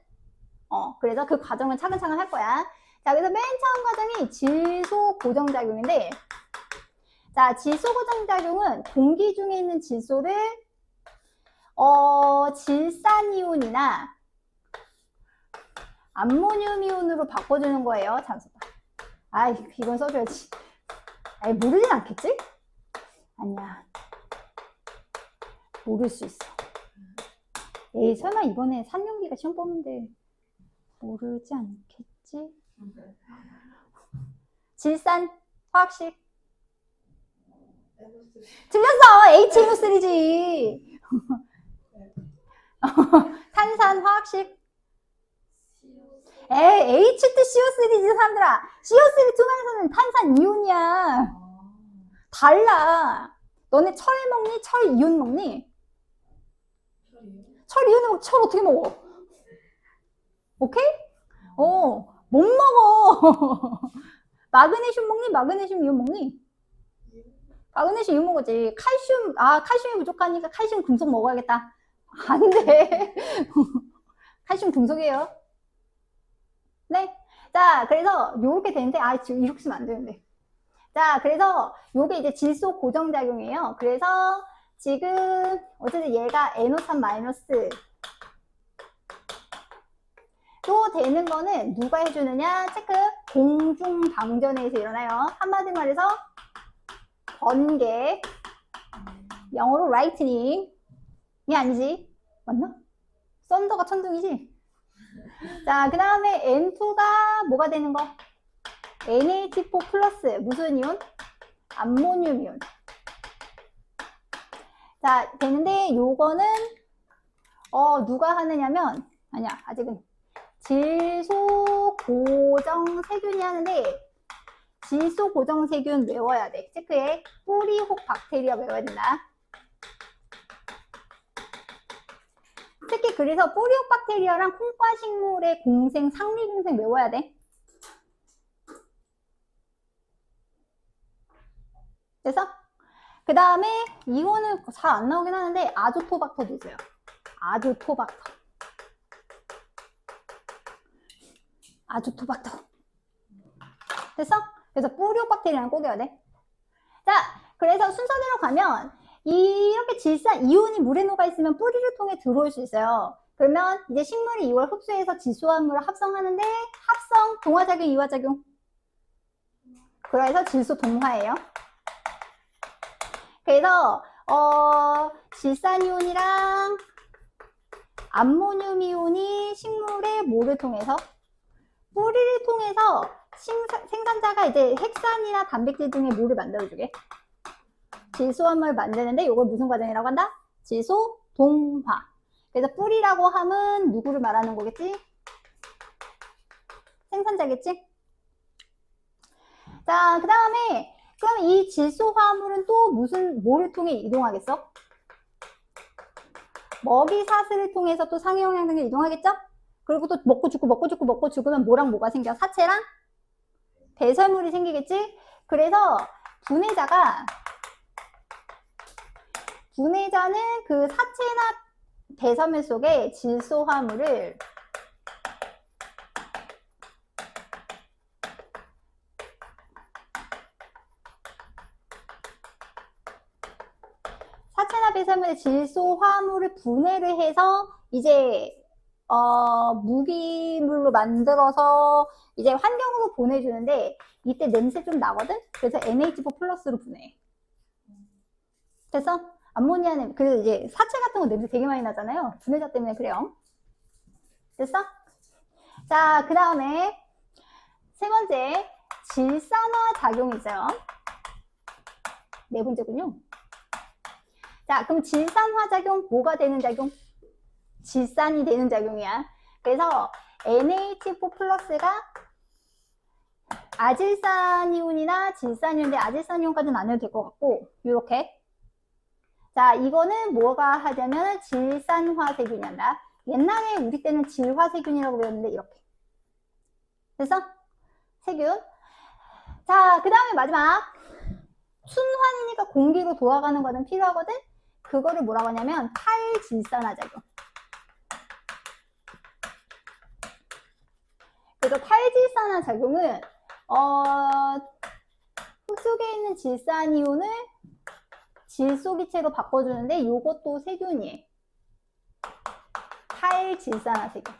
그래서 그 과정을 차근차근 할 거야. 자, 그래서 맨 처음 과정이 질소 고정작용인데, 자, 질소 고정작용은 공기 중에 있는 질소를 질산이온이나 암모늄 이온으로 바꿔주는 거예요. 잠시만. 아이, 이건 써줘야지. 아이, 모르진 않겠지? 아니야. 모를 수 있어. 에이, 설마 이번에 산용기가 시험 뽑는데 모르지 않겠지? 질산, 화학식. 틀렸어! HNO3지. 탄산, 화학식. 에이, H2CO3지, 사람들아. CO3 투명에서는 탄산 이온이야. 달라. 너네 철 먹니? 철 이온 먹니? 철 이온 먹, 철 어떻게 먹어? 오케이? 못 먹어. 마그네슘 먹니? 마그네슘 이온 먹니? 마그네슘 이온 먹었지. 칼슘이 부족하니까 칼슘 금속 먹어야겠다. 안 돼. 칼슘 금속이에요. 네. 자, 그래서 요렇게 되는데, 지금 이렇게 쓰면 안 되는데. 자, 그래서 요게 이제 질소 고정작용이에요. 그래서 지금 어쨌든 얘가 NO3 마이너스 또 되는 거는 누가 해주느냐? 체크. 공중방전에서 일어나요. 한마디 말해서 번개. 영어로 lightning이 아니지. 맞나? 썬더가 천둥이지? 자, 그 다음에 N2가 뭐가 되는 거? NH4 플러스 무슨 이온? 암모늄 이온. 자, 되는데 요거는 누가 하느냐면 아니야, 아직은 질소 고정 세균이 하는데 질소 고정 세균 외워야 돼. 체크해. 뿌리혹 박테리아 외워야 된다. 특히 그래서 뿌리혹 박테리아랑 콩과 식물의 공생, 상리 공생 외워야 돼. 그래서 그 다음에 이거는 잘 안 나오긴 하는데 아조토박터도 있어요. 아조토박터. 아조토박터. 됐어? 그래서 뿌리혹 박테리아는 꼭 외워야 돼. 자, 그래서 순서대로 가면 이렇게 질산 이온이 물에 녹아 있으면 뿌리를 통해 들어올 수 있어요. 그러면 이제 식물이 이걸 흡수해서 질소화합물을 합성하는데 합성, 동화작용, 이화작용. 그래서 질소 동화예요. 그래서 질산이온이랑 암모늄 이온이 식물의 뭐를 통해서 뿌리를 통해서 생산자가 이제 핵산이나 단백질 등의 뭐를 만들어주게? 질소화합물을 만드는데 이걸 무슨 과정이라고 한다? 질소 동화. 그래서 뿌리라고 함은 누구를 말하는 거겠지? 생산자겠지? 자, 그 다음에 그럼 이 질소 화합물은 또 뭐를 통해 이동하겠어? 먹이 사슬을 통해서 또 상해영양 등을 이동하겠죠? 그리고 또 먹고 죽으면 뭐랑 뭐가 생겨? 사체랑 배설물이 생기겠지? 그래서 분해자는 그 사체나 배설물 속에 질소 화물을 사체나 배설물의 질소 화물을 분해를 해서 이제 무기물로 만들어서 이제 환경으로 보내주는데 이때 냄새 좀 나거든? 그래서 NH4 플러스로 분해해. 됐어? 암모니아 냄새. 그래서 이제 사체 같은 거 냄새 되게 많이 나잖아요. 분해자 때문에 그래요. 됐어? 자, 그 다음에 세 번째, 질산화 작용이 있어요. 네 번째군요. 자, 그럼 질산화 작용, 뭐가 되는 작용? 질산이 되는 작용이야. 그래서 NH4 플러스가 아질산이온이나 질산이온인데 아질산이온까지는 안 해도 될 것 같고, 요렇게. 자, 이거는 뭐가 하냐면 질산화세균이 한다. 옛날에 우리 때는 질화세균이라고 배웠는데 이렇게. 됐어? 세균. 자, 그 다음에 마지막. 순환이니까 공기로 돌아가는 과정 필요하거든? 그거를 뭐라고 하냐면 탈질산화작용. 그래서 탈질산화작용은 흙 속에 있는 질산이온을 질소기체로 바꿔주는데 이것도 세균이에요. 탈질산화세균.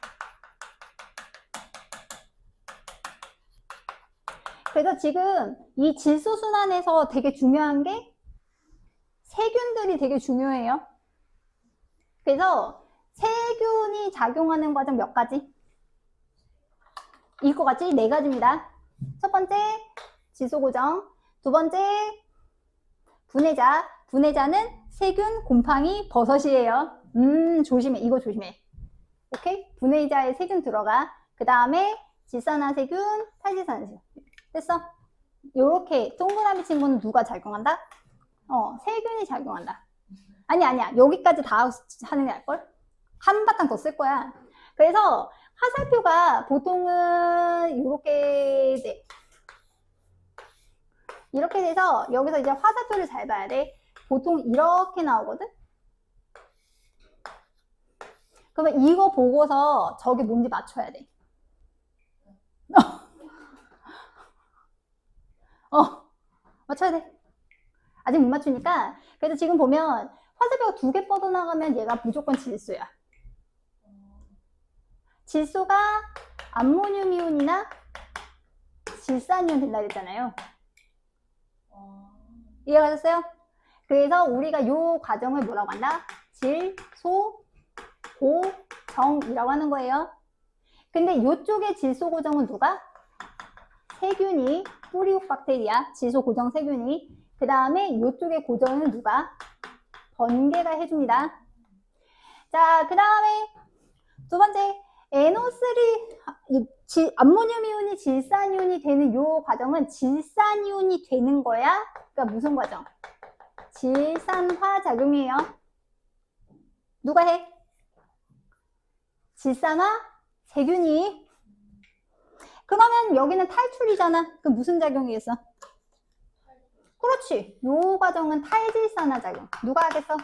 그래서 지금 이 질소순환에서 되게 중요한 게 세균들이 되게 중요해요. 그래서 세균이 작용하는 과정 몇 가지? 이거 같이 네 가지입니다. 첫 번째, 질소고정. 두 번째, 분해자. 분해자는 세균, 곰팡이, 버섯이에요. 조심해. 이거 조심해. 오케이? 분해자에 세균 들어가. 그 다음에 질산화세균, 탈질산화세균. 됐어? 요렇게 동그라미 친구는 누가 작용한다? 세균이 작용한다. 아니야. 여기까지 다 하는 게 나을걸? 한바탕 더 쓸 거야. 그래서 화살표가 보통은 이렇게 돼. 이렇게 돼서 여기서 이제 화살표를 잘 봐야 돼. 보통 이렇게 나오거든? 그러면 이거 보고서 저게 뭔지 맞춰야 돼. 맞춰야 돼. 아직 못 맞추니까. 그래서 지금 보면 화살표가 두 개 뻗어나가면 얘가 무조건 질소야. 질소가 암모늄 이온이나 질산이온 된다 그랬잖아요. 이해가셨어요? 그래서 우리가 이 과정을 뭐라고 한다? 질소고정이라고 하는 거예요. 근데 이쪽의 질소고정은 누가? 세균이, 뿌리옥박테리아, 질소고정 세균이. 그 다음에 이쪽의 고정은 누가? 번개가 해줍니다. 자, 그 다음에 두 번째, NO3, 암모늄 이온이 질산이온이 되는 이 과정은 질산이온이 되는 거야? 그러니까 무슨 과정? 질산화 작용이에요. 누가 해? 질산화 세균이. 그러면 여기는 탈출이잖아. 그럼 무슨 작용이겠어? 그렇지. 이 과정은 탈질산화 작용. 누가 하겠어?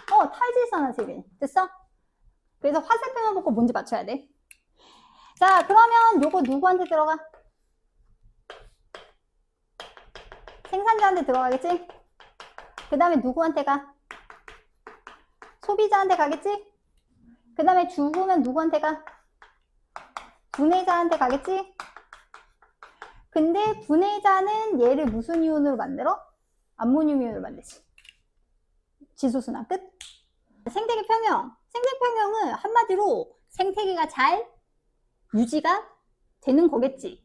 탈질산화 세균. 됐어? 그래서 화살표만 보고 뭔지 맞춰야 돼. 자, 그러면 요거 누구한테 들어가? 생산자한테 들어가겠지? 그 다음에 누구한테 가? 소비자한테 가겠지? 그 다음에 주고는 누구한테 가? 분해자한테 가겠지? 근데 분해자는 얘를 무슨 이온으로 만들어? 암모늄 이온으로 만들지. 질소순환 끝. 생태계 평형. 생태계 평형은 한마디로 생태계가 잘 유지가 되는 거겠지.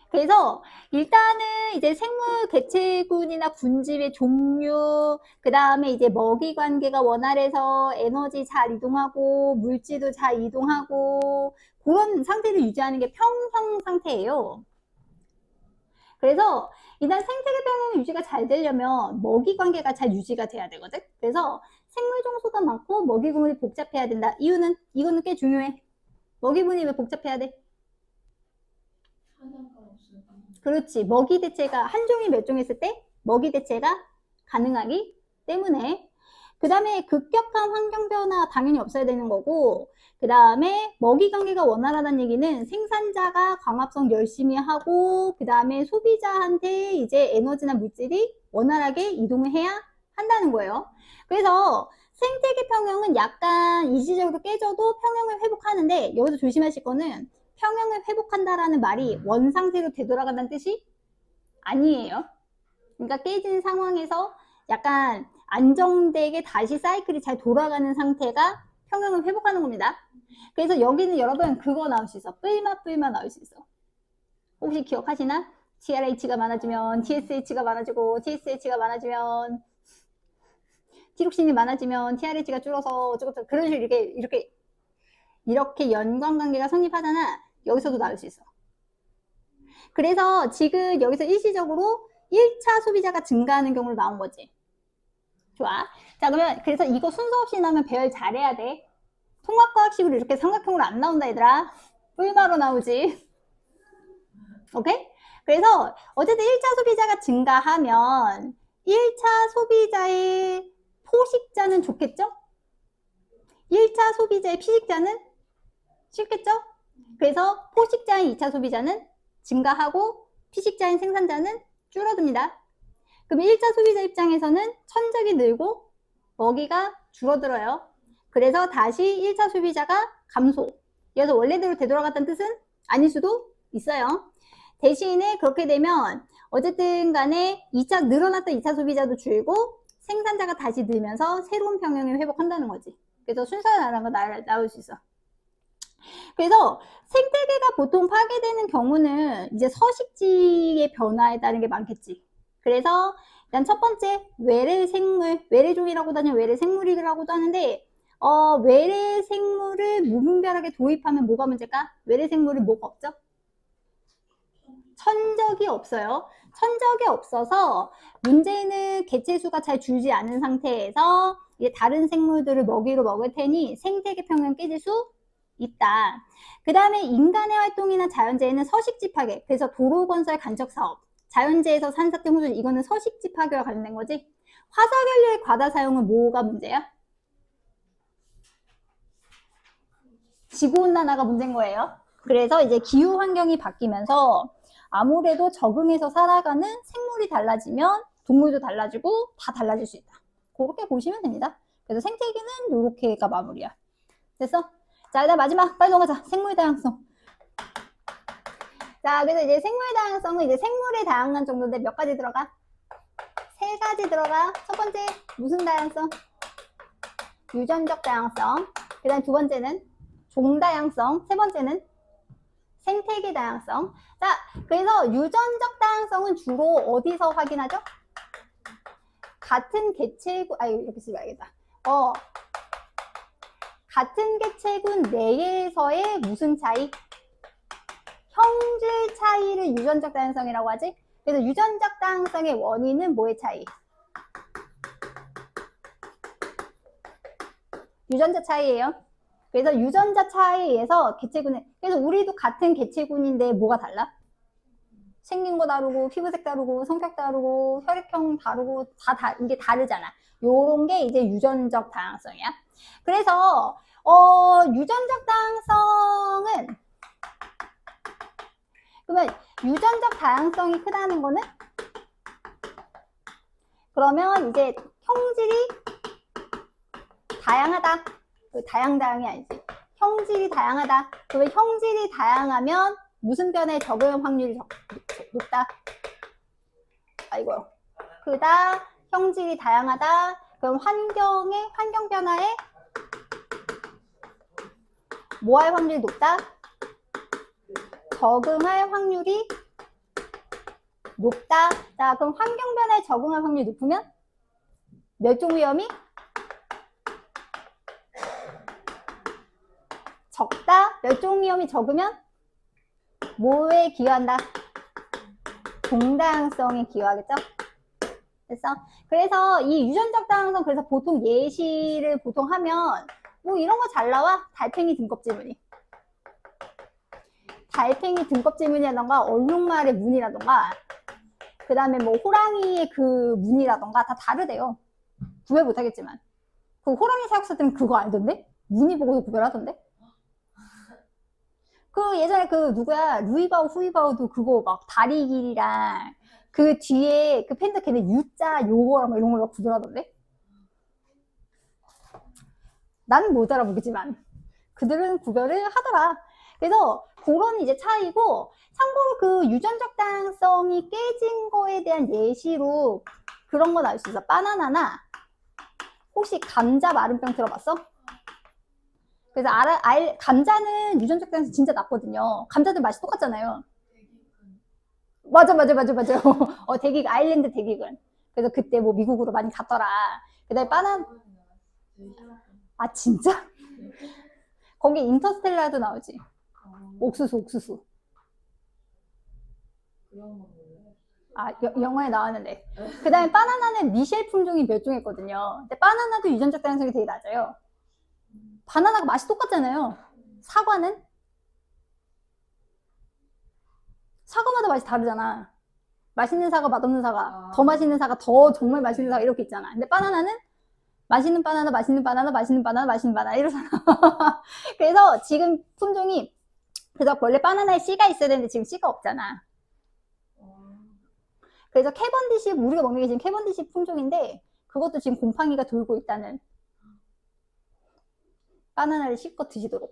그래서 일단은 이제 생물 개체군이나 군집의 종류, 그 다음에 이제 먹이 관계가 원활해서 에너지 잘 이동하고 물질도 잘 이동하고 그런 상태를 유지하는 게 평형 상태예요. 그래서 일단 생태계 평형 유지가 잘 되려면 먹이 관계가 잘 유지가 돼야 되거든. 그래서 생물 종수가 많고 먹이 구분이 복잡해야 된다. 이유는 이거는 꽤 중요해. 먹이 구분이 왜 복잡해야 돼? 그렇지. 먹이 대체가 한 종이 몇 종 있을 때 먹이 대체가 가능하기 때문에. 그 다음에 급격한 환경 변화 당연히 없어야 되는 거고, 그 다음에 먹이 관계가 원활하다는 얘기는 생산자가 광합성 열심히 하고, 그 다음에 소비자한테 이제 에너지나 물질이 원활하게 이동을 해야 한다는 거예요. 그래서 생태계 평형은 약간 일시적으로 깨져도 평형을 회복하는데, 여기서 조심하실 거는 평형을 회복한다라는 말이 원상태로 되돌아간다는 뜻이 아니에요. 그러니까 깨진 상황에서 약간 안정되게 다시 사이클이 잘 돌아가는 상태가 평형을 회복하는 겁니다. 그래서 여기는 여러분 그거 나올 수 있어. 뿔마 나올 수 있어. 혹시 기억하시나? TRH가 많아지면 TSH가 많아지고, TSH가 많아지면 티록신이 많아지면 TRH가 줄어서 어쩌고저쩌고 그런 식으로 이렇게 연관관계가 성립하잖아. 여기서도 나올 수 있어. 그래서 지금 여기서 일시적으로 1차 소비자가 증가하는 경우로 나온 거지. 좋아. 자, 그러면 그래서 이거 순서 없이 나오면 배열 잘해야 돼. 통합과학식으로 이렇게 삼각형으로 안 나온다 얘들아. 뿔마로 나오지. 오케이? 그래서 어쨌든 1차 소비자가 증가하면 1차 소비자의 포식자는 좋겠죠? 1차 소비자의 피식자는 싫겠죠? 그래서 포식자인 2차 소비자는 증가하고 피식자인 생산자는 줄어듭니다. 그럼 1차 소비자 입장에서는 천적이 늘고 먹이가 줄어들어요. 그래서 다시 1차 소비자가 감소. 그래서 원래대로 되돌아갔다는 뜻은 아닐 수도 있어요. 대신에 그렇게 되면 어쨌든 간에 늘어났던 2차 소비자도 줄고 생산자가 다시 늘면서 새로운 평형을 회복한다는 거지. 그래서 순서가 나올 수 있어. 그래서 생태계가 보통 파괴되는 경우는 이제 서식지의 변화에 따른 게 많겠지. 그래서 일단 첫 번째 외래생물, 외래종이라고도 하냐 외래생물이라고도 하는데 외래생물을 무분별하게 도입하면 뭐가 문제일까? 외래생물이 뭐가 없죠? 천적이 없어요. 천적이 없어서 문제는 개체수가 잘 줄지 않은 상태에서 이제 다른 생물들을 먹이로 먹을 테니 생태계 평형 깨질 수 있다. 그 다음에 인간의 활동이나 자연재해는 서식지 파괴. 그래서 도로 건설 간척 사업, 자연재해에서 산사태 홍수, 이거는 서식지 파괴와 관련된 거지. 화석연료의 과다 사용은 뭐가 문제야? 지구온난화가 문제인 거예요. 그래서 이제 기후 환경이 바뀌면서 아무래도 적응해서 살아가는 생물이 달라지면 동물도 달라지고 다 달라질 수 있다. 그렇게 보시면 됩니다. 그래서 생태계는 이렇게가 마무리야. 됐어? 자, 일단 마지막 빨리 넘어가자. 생물 다양성. 자, 그래서 이제 생물 다양성은 이제 생물의 다양한 정도인데 몇 가지 들어가? 3가지 들어가. 첫 번째 무슨 다양성? 유전적 다양성. 그 다음 두 번째는 종 다양성. 세 번째는 생태계 다양성. 자, 그래서 유전적 다양성은 주로 어디서 확인하죠? 같은 개체군, 이렇게 쓰지 말겠다. 같은 개체군 내에서의 무슨 차이? 형질 차이를 유전적 다양성이라고 하지? 그래서 유전적 다양성의 원인은 뭐의 차이? 유전자 차이예요. 그래서 유전자 차이에 의해서 개체군에, 그래서 우리도 같은 개체군인데 뭐가 달라? 생긴 거 다르고, 피부색 다르고, 성격 다르고, 혈액형 다르고, 이게 다르잖아. 요런 게 이제 유전적 다양성이야. 그래서, 유전적 다양성은, 그러면 유전적 다양성이 크다는 거는? 그러면 이제 형질이 다양하다. 다양이 아니지. 형질이 다양하다. 그러면 형질이 다양하면 무슨 변화에 적응 확률이 높다? 크다. 형질이 다양하다. 그럼 환경 변화에 뭐 할 확률이 높다? 적응할 확률이 높다. 자, 그럼 환경 변화에 적응할 확률이 높으면 멸종 위험이 적다. 멸종 위험이 적으면 뭐에 기여한다? 종다양성에 기여하겠죠? 됐어? 그래서 이 유전적 다양성, 그래서 보통 예시를 보통 하면 뭐 이런 거 잘 나와. 달팽이 등껍질무늬. 달팽이 등껍질무늬라던가 얼룩말의 무늬라던가 그 다음에 뭐 호랑이의 그 무늬라던가 다 다르대요. 구별 못하겠지만. 그 호랑이 사육사들은 그거 알던데? 무늬 보고도 구별하던데? 그 예전에 그 누구야 루이바오 후이바오도 그거 막 다리 길이랑 그 뒤에 그 팬더 걔네 U자 요거랑 이런 걸로 구별하던데? 나는 못 알아보겠지만 그들은 구별을 하더라. 그래서 그런 이제 차이고, 참고로 그 유전적 다양성이 깨진 거에 대한 예시로 그런 거 나올 수 있어. 바나나나 혹시 감자 마름병 들어봤어? 그래서 감자는 유전적 다양성 진짜 낮거든요. 감자들 맛이 똑같잖아요. 맞아. 대기근, 아일랜드 대기근. 그래서 그때 뭐 미국으로 많이 갔더라. 그 다음에 아, 진짜? 거기 인터스텔라도 나오지. 옥수수. 아, 영화에 나왔는데. 그 다음에 바나나는 미셸 품종이 몇 종 있거든요. 근데 바나나도 유전적 다양성이 되게 낮아요. 바나나가 맛이 똑같잖아요. 사과는? 사과마다 맛이 다르잖아. 맛있는 사과, 맛없는 사과, 더 맛있는 사과, 더 정말 맛있는 사과 이렇게 있잖아. 근데 바나나는 맛있는 바나나, 맛있는 바나나, 맛있는 바나나, 맛있는 바나나 이러잖아. 그래서 지금 품종이, 그래서 원래 바나나에 씨가 있어야 되는데 지금 씨가 없잖아. 그래서 캐번디시, 우리가 먹는 게 지금 캐번디시 품종인데 그것도 지금 곰팡이가 돌고 있다는. 바나나를 씹고 드시도록.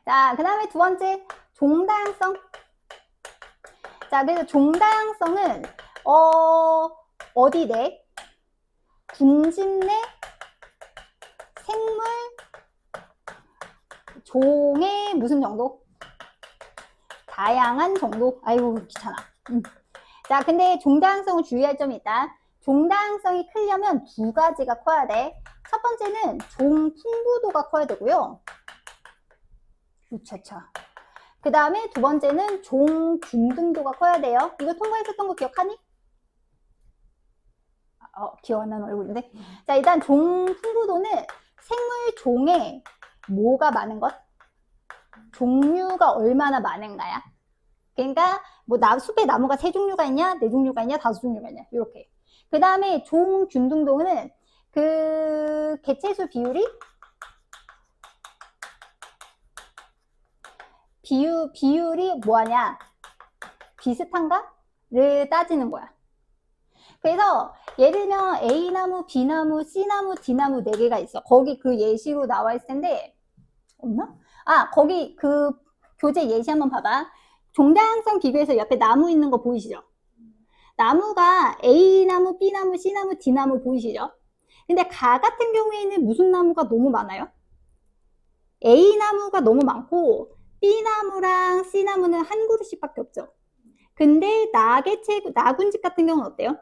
자, 그 다음에 두 번째, 종다양성. 자, 그래서 종다양성은 어디 내? 군집 내? 생물? 종의 무슨 정도? 다양한 정도? 아이고 귀찮아. 자, 근데 종다양성을 주의할 점이 있다. 종다양성이 크려면 두 가지가 커야 돼. 첫 번째는 종 풍부도가 커야 되고요. 우차차. 그 다음에 두 번째는 종 균등도가 커야 돼요. 이거 통과했었던 거 기억하니? 기억 안 나는 얼굴인데. 자, 일단 종 풍부도는 생물 종에 뭐가 많은 것? 종류가 얼마나 많은가야? 그러니까 뭐 숲에 나무가 3종류가 있냐, 4종류가 있냐, 5종류가 있냐 이렇게. 그 다음에 종 균등도는 그 개체수 비율이 뭐하냐? 비슷한가?를 따지는 거야. 그래서 예를 들면 A나무, B나무, C나무, D나무 4개가 있어. 거기 그 예시로 나와 있을 텐데 없나? 아, 거기 그 교재 예시 한번 봐봐. 종다양성 비교해서 옆에 나무 있는 거 보이시죠? 나무가 A나무, B나무, C나무, D나무 보이시죠? 근데 가 같은 경우에는 무슨 나무가 너무 많아요? A나무가 너무 많고 B나무랑 C나무는 한 그루씩밖에 없죠. 근데 나군집 같은 경우는 어때요?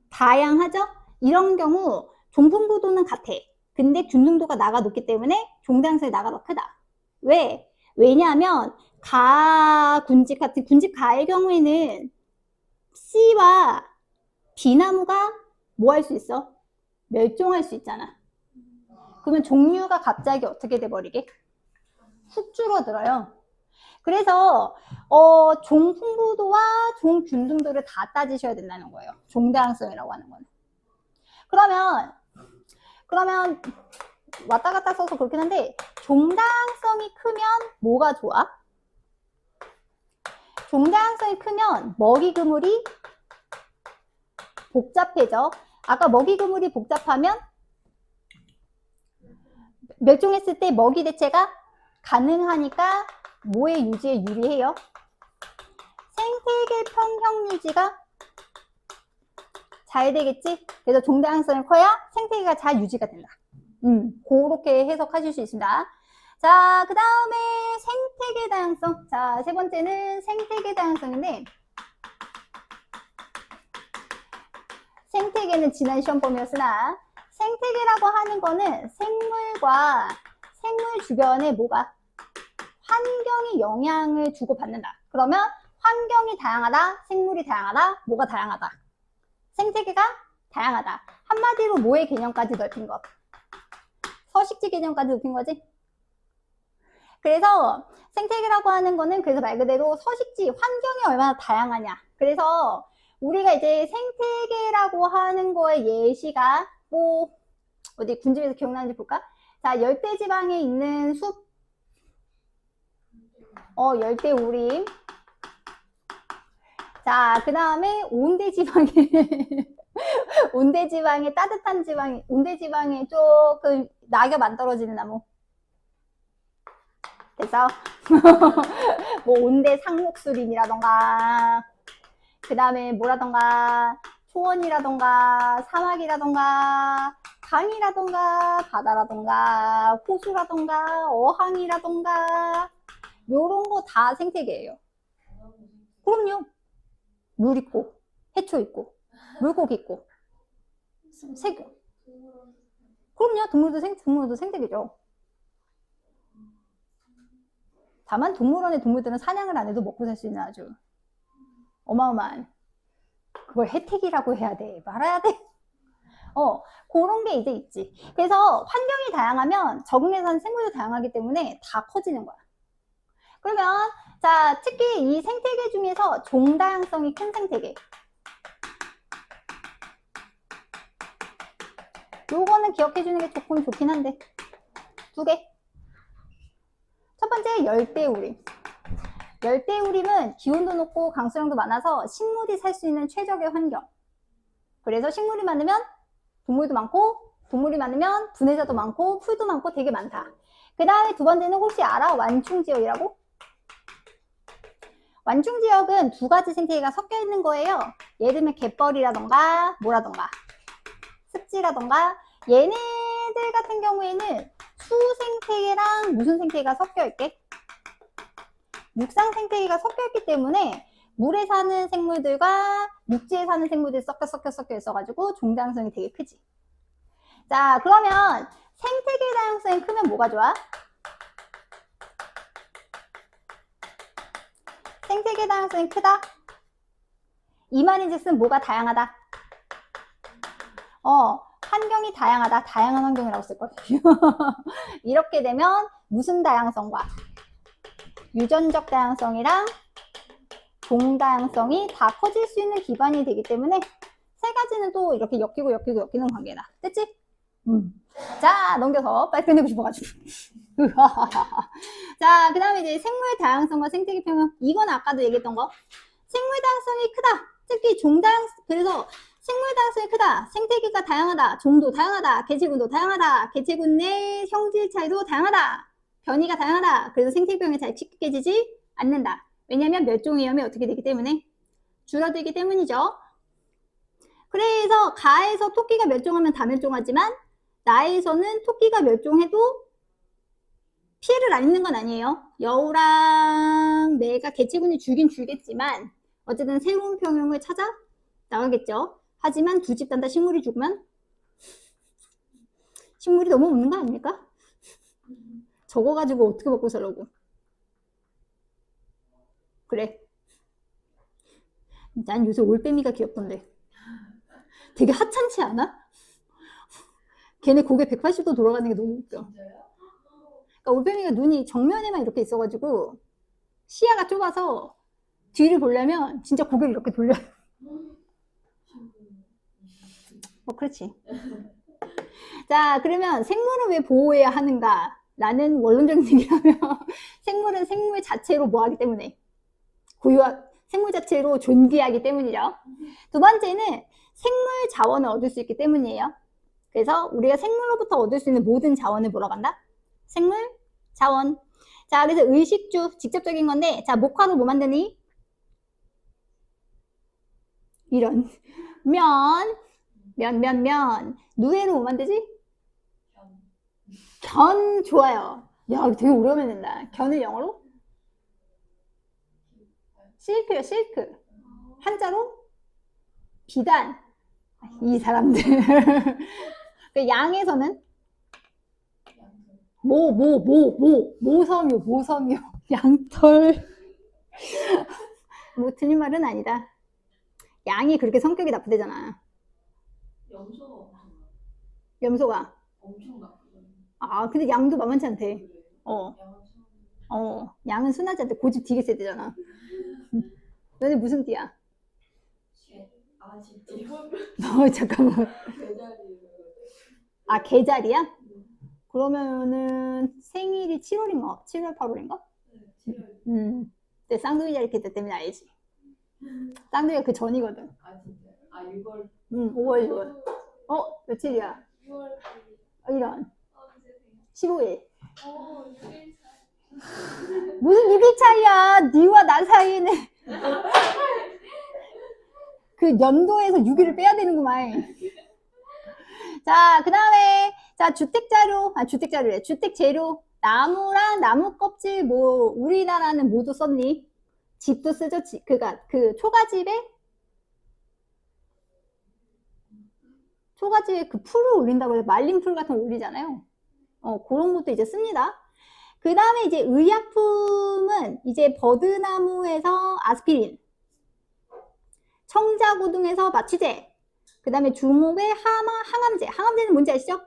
다양하죠? 이런 경우 종풍부도는 같아. 근데 균등도가 나가 높기 때문에 종다양성이 나가 더 크다. 왜? 왜냐하면 군집 같은 군집 가의 경우에는 C와 B나무가 뭐 할 수 있어? 멸종할 수 있잖아. 그러면 종류가 갑자기 어떻게 돼버리게? 훅 줄어들어요. 그래서 종 풍부도와 종 균등도를 다 따지셔야 된다는 거예요. 종다양성이라고 하는 거는. 그러면 왔다 갔다 써서 그렇긴 한데 종다양성이 크면 뭐가 좋아? 종다양성이 크면 먹이 그물이 복잡해져. 아까 먹이 그물이 복잡하면 멸종했을 때 먹이 대체가 가능하니까 뭐의 유지에 유리해요? 생태계 평형 유지가 잘 되겠지? 그래서 종다양성이 커야 생태계가 잘 유지가 된다. 그렇게 해석하실 수 있습니다. 자, 그 다음에 생태계 다양성. 자, 세 번째는 생태계 다양성인데 생태계는 지난 시험 범위였으나 생태계라고 하는 거는 생물 주변에 뭐가? 환경이 영향을 주고받는다. 그러면 환경이 다양하다, 생물이 다양하다, 뭐가 다양하다? 생태계가 다양하다. 한마디로 뭐의 개념까지 넓힌 것? 서식지 개념까지 넓힌 거지? 그래서 생태계라고 하는 거는 그래서 말 그대로 서식지, 환경이 얼마나 다양하냐. 그래서 우리가 이제 생태계라고 하는 거의 예시가 뭐 어디 군집에서 기억나는지 볼까? 자, 열대지방에 있는 숲, 열대우림. 자, 그 다음에 온대지방에 온대지방에 따뜻한 지방에 온대지방에 조금 낙엽 안 떨어지는 나무. 그래서 뭐 온대 상록수림이라던가 그 다음에 뭐라던가 초원이라던가 사막이라던가 강이라던가 바다라던가 호수라던가 어항이라던가 요런 거 다 생태계예요. 그럼요. 물 있고 해초 있고 물고기 있고 그럼요. 동물도 생태계죠. 다만 동물원의 동물들은 사냥을 안 해도 먹고 살 수 있는 아주 어마어마한 그걸 혜택이라고 해야 돼 말아야 돼 그런 게 이제 있지. 그래서 환경이 다양하면 적응해 사는 생물도 다양하기 때문에 다 커지는 거야. 그러면 자, 특히 이 생태계 중에서 종다양성이 큰 생태계, 요거는 기억해 주는 게 조금 좋긴 한데 두 개. 첫 번째 열대우림. 열대우림은 기온도 높고 강수량도 많아서 식물이 살 수 있는 최적의 환경. 그래서 식물이 많으면 동물도 많고, 동물이 많으면 분해자도 많고, 풀도 많고 되게 많다. 그 다음에 두 번째는 혹시 알아? 완충지역이라고? 완충지역은 두 가지 생태계가 섞여 있는 거예요. 예를 들면 갯벌이라던가 뭐라던가 습지라던가 얘네들 같은 경우에는 수생태계랑 무슨 생태계가 섞여 있게? 육상 생태계가 섞여 있기 때문에 물에 사는 생물들과 육지에 사는 생물들이 섞여 있어가지고 종다양성이 되게 크지. 자, 그러면 생태계 다양성이 크면 뭐가 좋아? 생태계 다양성이 크다? 이 말인즉슨 뭐가 다양하다? 환경이 다양하다. 다양한 환경이라고 쓸 거예요. 이렇게 되면 무슨 다양성과 유전적 다양성이랑 종다양성이 다 커질 수 있는 기반이 되기 때문에 세 가지는 또 이렇게 엮이는 관계다. 됐지? 자, 넘겨서 빨리 끝내고 싶어가지고. 자, 그 다음에 이제 생물 다양성과 생태계 평형. 이건 아까도 얘기했던 거. 생물 다양성이 크다. 특히 종다양성, 그래서 생물 다양성이 크다. 생태계가 다양하다. 종도 다양하다. 개체군도 다양하다. 개체군 내 성질 차이도 다양하다. 변이가 다양하다. 그래서 생태계형이 잘 취급해지지 않는다. 왜냐하면 멸종 위험이 어떻게 되기 때문에? 줄어들기 때문이죠. 그래서 가에서 토끼가 멸종하면 다 멸종하지만 나에서는 토끼가 멸종해도 피해를 안 입는 건 아니에요. 여우랑 매가 개체군이 줄긴 줄겠지만 어쨌든 새로운 평형을 찾아 나가겠죠. 하지만 두 집 단다 식물이 죽으면 식물이 너무 없는 거 아닙니까? 저거 가지고 어떻게 먹고 살라고. 그래. 난 요새 올빼미가 귀엽던데. 되게 하찮지 않아? 걔네 고개 180도 돌아가는 게 너무 웃겨. 그러니까 올빼미가 눈이 정면에만 이렇게 있어가지고 시야가 좁아서 뒤를 보려면 진짜 고개를 이렇게 돌려요. 그렇지. 자, 그러면 생물을 왜 보호해야 하는가? 라는 원론적인 얘기라면 생물은 생물 자체로 뭐하기 때문에 생물 자체로 존귀하기 때문이죠. 두 번째는 생물 자원을 얻을 수 있기 때문이에요. 그래서 우리가 생물로부터 얻을 수 있는 모든 자원을 뭐라고 한다? 생물 자원. 자, 그래서 의식주 직접적인 건데, 자, 목화로 뭐 만드니? 이런 면. 누에로 뭐 만드지? 견. 좋아요. 야, 되게 오래하면 된다. 견을 영어로? 실크요, 실크. 한자로? 비단. 이 사람들. 그 양에서는? 모섬유. 양털. 뭐 틀린 말은 아니다. 양이 그렇게 성격이 나쁘대잖아. 염소가. 엄청 나쁘거든요. 아, 근데 양도 만만치 않대. 양은 순하지 않대. 고집 되게 세대잖아. 너네 무슨 띠야? 진짜. 잠깐만. 제자리를. 아, 계자리야? 그러면은 생일이 7월인가? 7월, 8월인가? 네, 7월. 근데 쌍둥이 자리 계절 때문에 알지. 쌍둥이가 그 전이거든. 아, 진짜요? 아, 6월. 5월, 6월. 며칠이야? 6월. 이런. 언제세요? 15일. 6일 차. 무슨 6일 차이야? 니와 나 사이에는. 그 연도에서 6일을 빼야 되는구만. 자, 그 다음에, 자, 주택자료래. 주택재료. 나무랑 나무 껍질, 뭐, 우리나라는 모두 썼니? 집도 쓰죠. 그 초가집에 그 풀을 올린다고 해서 말린 풀 같은 거 올리잖아요. 그런 것도 이제 씁니다. 그 다음에 이제 의약품은 이제 버드나무에서 아스피린, 청자고등에서 마취제, 그 다음에 주목의 항암제. 항암제는 뭔지 아시죠?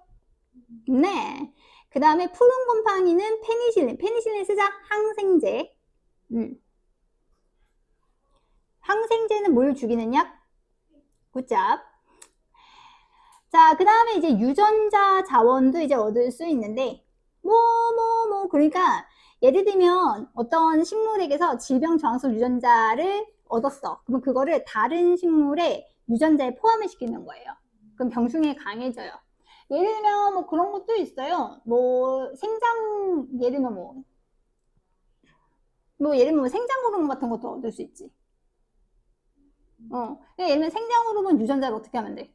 네. 그 다음에 푸른 곰팡이는 페니실린 쓰자. 항생제. 항생제는 뭘 죽이는 약? 굿잡. 자, 그 다음에 이제 유전자 자원도 이제 얻을 수 있는데, 그러니까, 예를 들면 어떤 식물에게서 질병 저항성 유전자를 얻었어. 그럼 그거를 다른 식물의 유전자에 포함을 시키는 거예요. 그럼 병충해 강해져요. 예를 들면 뭐 그런 것도 있어요. 예를 들면 생장 호르몬 같은 것도 얻을 수 있지. 예를 들면 생장 호르몬 유전자를 어떻게 하면 돼?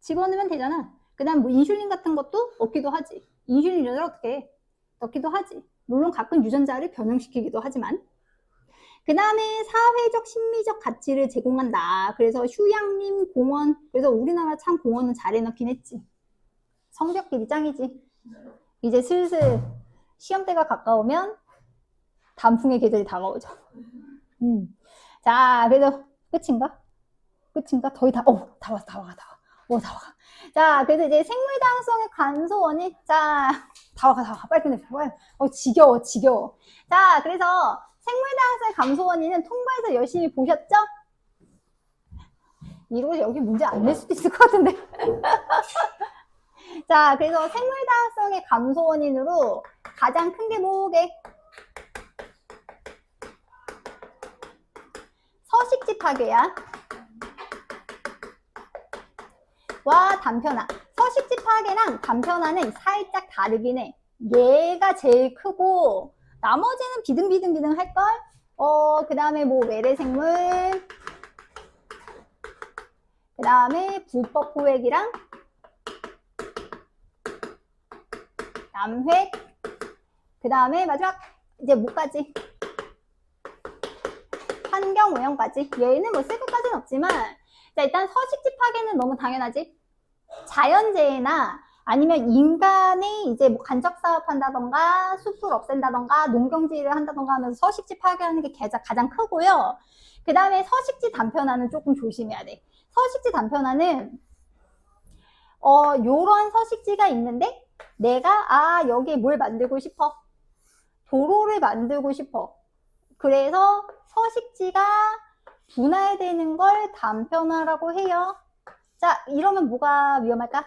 집어넣으면 되잖아. 그 다음 뭐 인슐린 같은 것도 얻기도 하지. 인슐린 유전자를 어떻게 해? 넣기도 하지. 물론 가끔 유전자를 변형시키기도 하지만. 그 다음에 사회적 심리적 가치를 제공한다. 그래서 휴양림, 공원. 그래서 우리나라 참 공원은 잘 해놓긴 했지. 성적끼리 짱이지. 이제 슬슬 시험때가 가까우면 단풍의 계절이 다가오죠. 자, 그래서 끝인가? 거의 다 왔어. 다 와. 자, 그래서 이제 생물 다양성의 감소원이, 자, 다 와. 빨리 끝내. 지겨워. 자, 그래서 생물 다양성의 감소원인은 통과해서 열심히 보셨죠? 이거 여기 문제 안 낼 수도 있을 것 같은데. 자, 그래서 생물 다양성의 감소원인으로 가장 큰 게 뭐게? 서식지 파괴야. 와, 단편화. 서식지 파괴랑 단편화는 살짝 다르긴 해. 얘가 제일 크고 나머지는 비등비등 할걸? 그 다음에 뭐 외래생물, 그 다음에 불법 포획이랑 남획, 그 다음에 마지막 이제 뭐까지? 환경오염까지. 얘는 뭐 쓸 것까지는 없지만, 자, 일단 서식지 파괴는 너무 당연하지. 자연재해나 아니면 인간이 이제 뭐 간접사업 한다던가 숲을 없앤다던가 농경지를 한다던가 하면서 서식지 파괴하는 게 가장 크고요. 그 다음에 서식지 단편화는 조금 조심해야 돼. 서식지 단편화는 요런 서식지가 있는데 내가 여기에 뭘 만들고 싶어? 도로를 만들고 싶어. 그래서 서식지가 분할되는 걸 단편화라고 해요. 자, 이러면 뭐가 위험할까?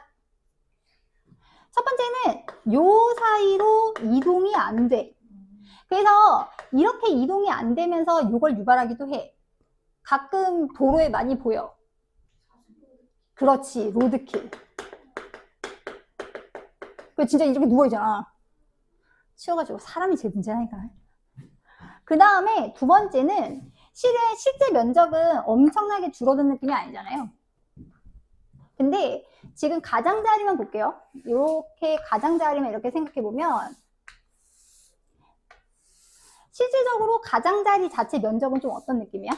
첫 번째는 요 사이로 이동이 안 돼. 그래서 이렇게 이동이 안 되면서 이걸 유발하기도 해. 가끔 도로에 많이 보여. 그렇지, 로드킬. 그 진짜 이렇게 누워있잖아. 치워가지고 사람이 제일 문제라니까. 그 다음에 두 번째는 실제 면적은 엄청나게 줄어든 느낌이 아니잖아요. 근데 지금 가장자리만 볼게요. 이렇게 가장자리만 이렇게 생각해보면 실질적으로 가장자리 자체 면적은 좀 어떤 느낌이야?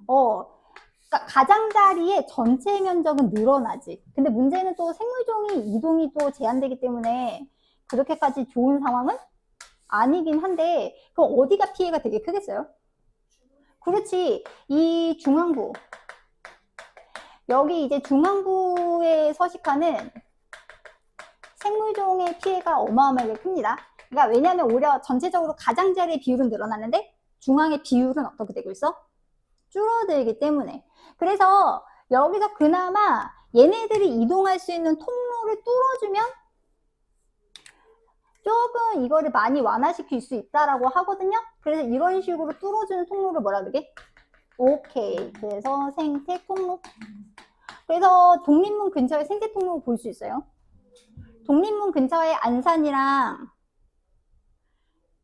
그러니까 가장자리의 전체 면적은 늘어나지. 근데 문제는 또 생물종이 이동이 또 제한되기 때문에 그렇게까지 좋은 상황은 아니긴 한데, 그럼 어디가 피해가 되게 크겠어요? 그렇지. 이 중앙부. 여기 이제 중앙부에 서식하는 생물종의 피해가 어마어마하게 큽니다. 그러니까 왜냐하면 오히려 전체적으로 가장자리의 비율은 늘어났는데 중앙의 비율은 어떻게 되고 있어? 줄어들기 때문에. 그래서 여기서 그나마 얘네들이 이동할 수 있는 통로를 뚫어주면 조금 이거를 많이 완화시킬 수 있다라고 하거든요. 그래서 이런 식으로 뚫어주는 통로를 뭐라 그러게? 오케이. 그래서 생태 통로. 그래서 독립문 근처에 생태 통로 볼 수 있어요. 독립문 근처에 안산이랑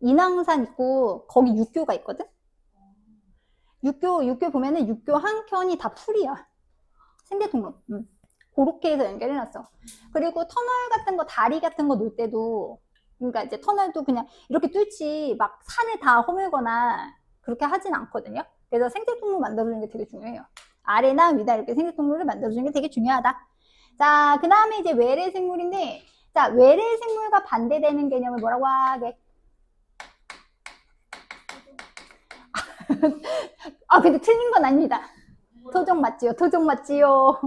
인왕산 있고 거기 육교가 있거든. 육교 보면은 육교 한 켠이 다 풀이야. 생태 통로. 그렇게 해서 연결해놨어. 그리고 터널 같은 거, 다리 같은 거 놓을 때도, 그러니까 이제 터널도 그냥 이렇게 뚫지 막 산을 다 허물거나 그렇게 하진 않거든요. 그래서 생태 통로 만들어주는 게 되게 중요해요. 아래나 위다 이렇게 생태 통로를 만들어주는 게 되게 중요하다. 자, 그 다음에 이제 외래 생물인데, 자, 외래 생물과 반대되는 개념을 뭐라고 하게? 아, 근데 틀린 건 아닙니다. 토종 맞지요? 토종 맞지요?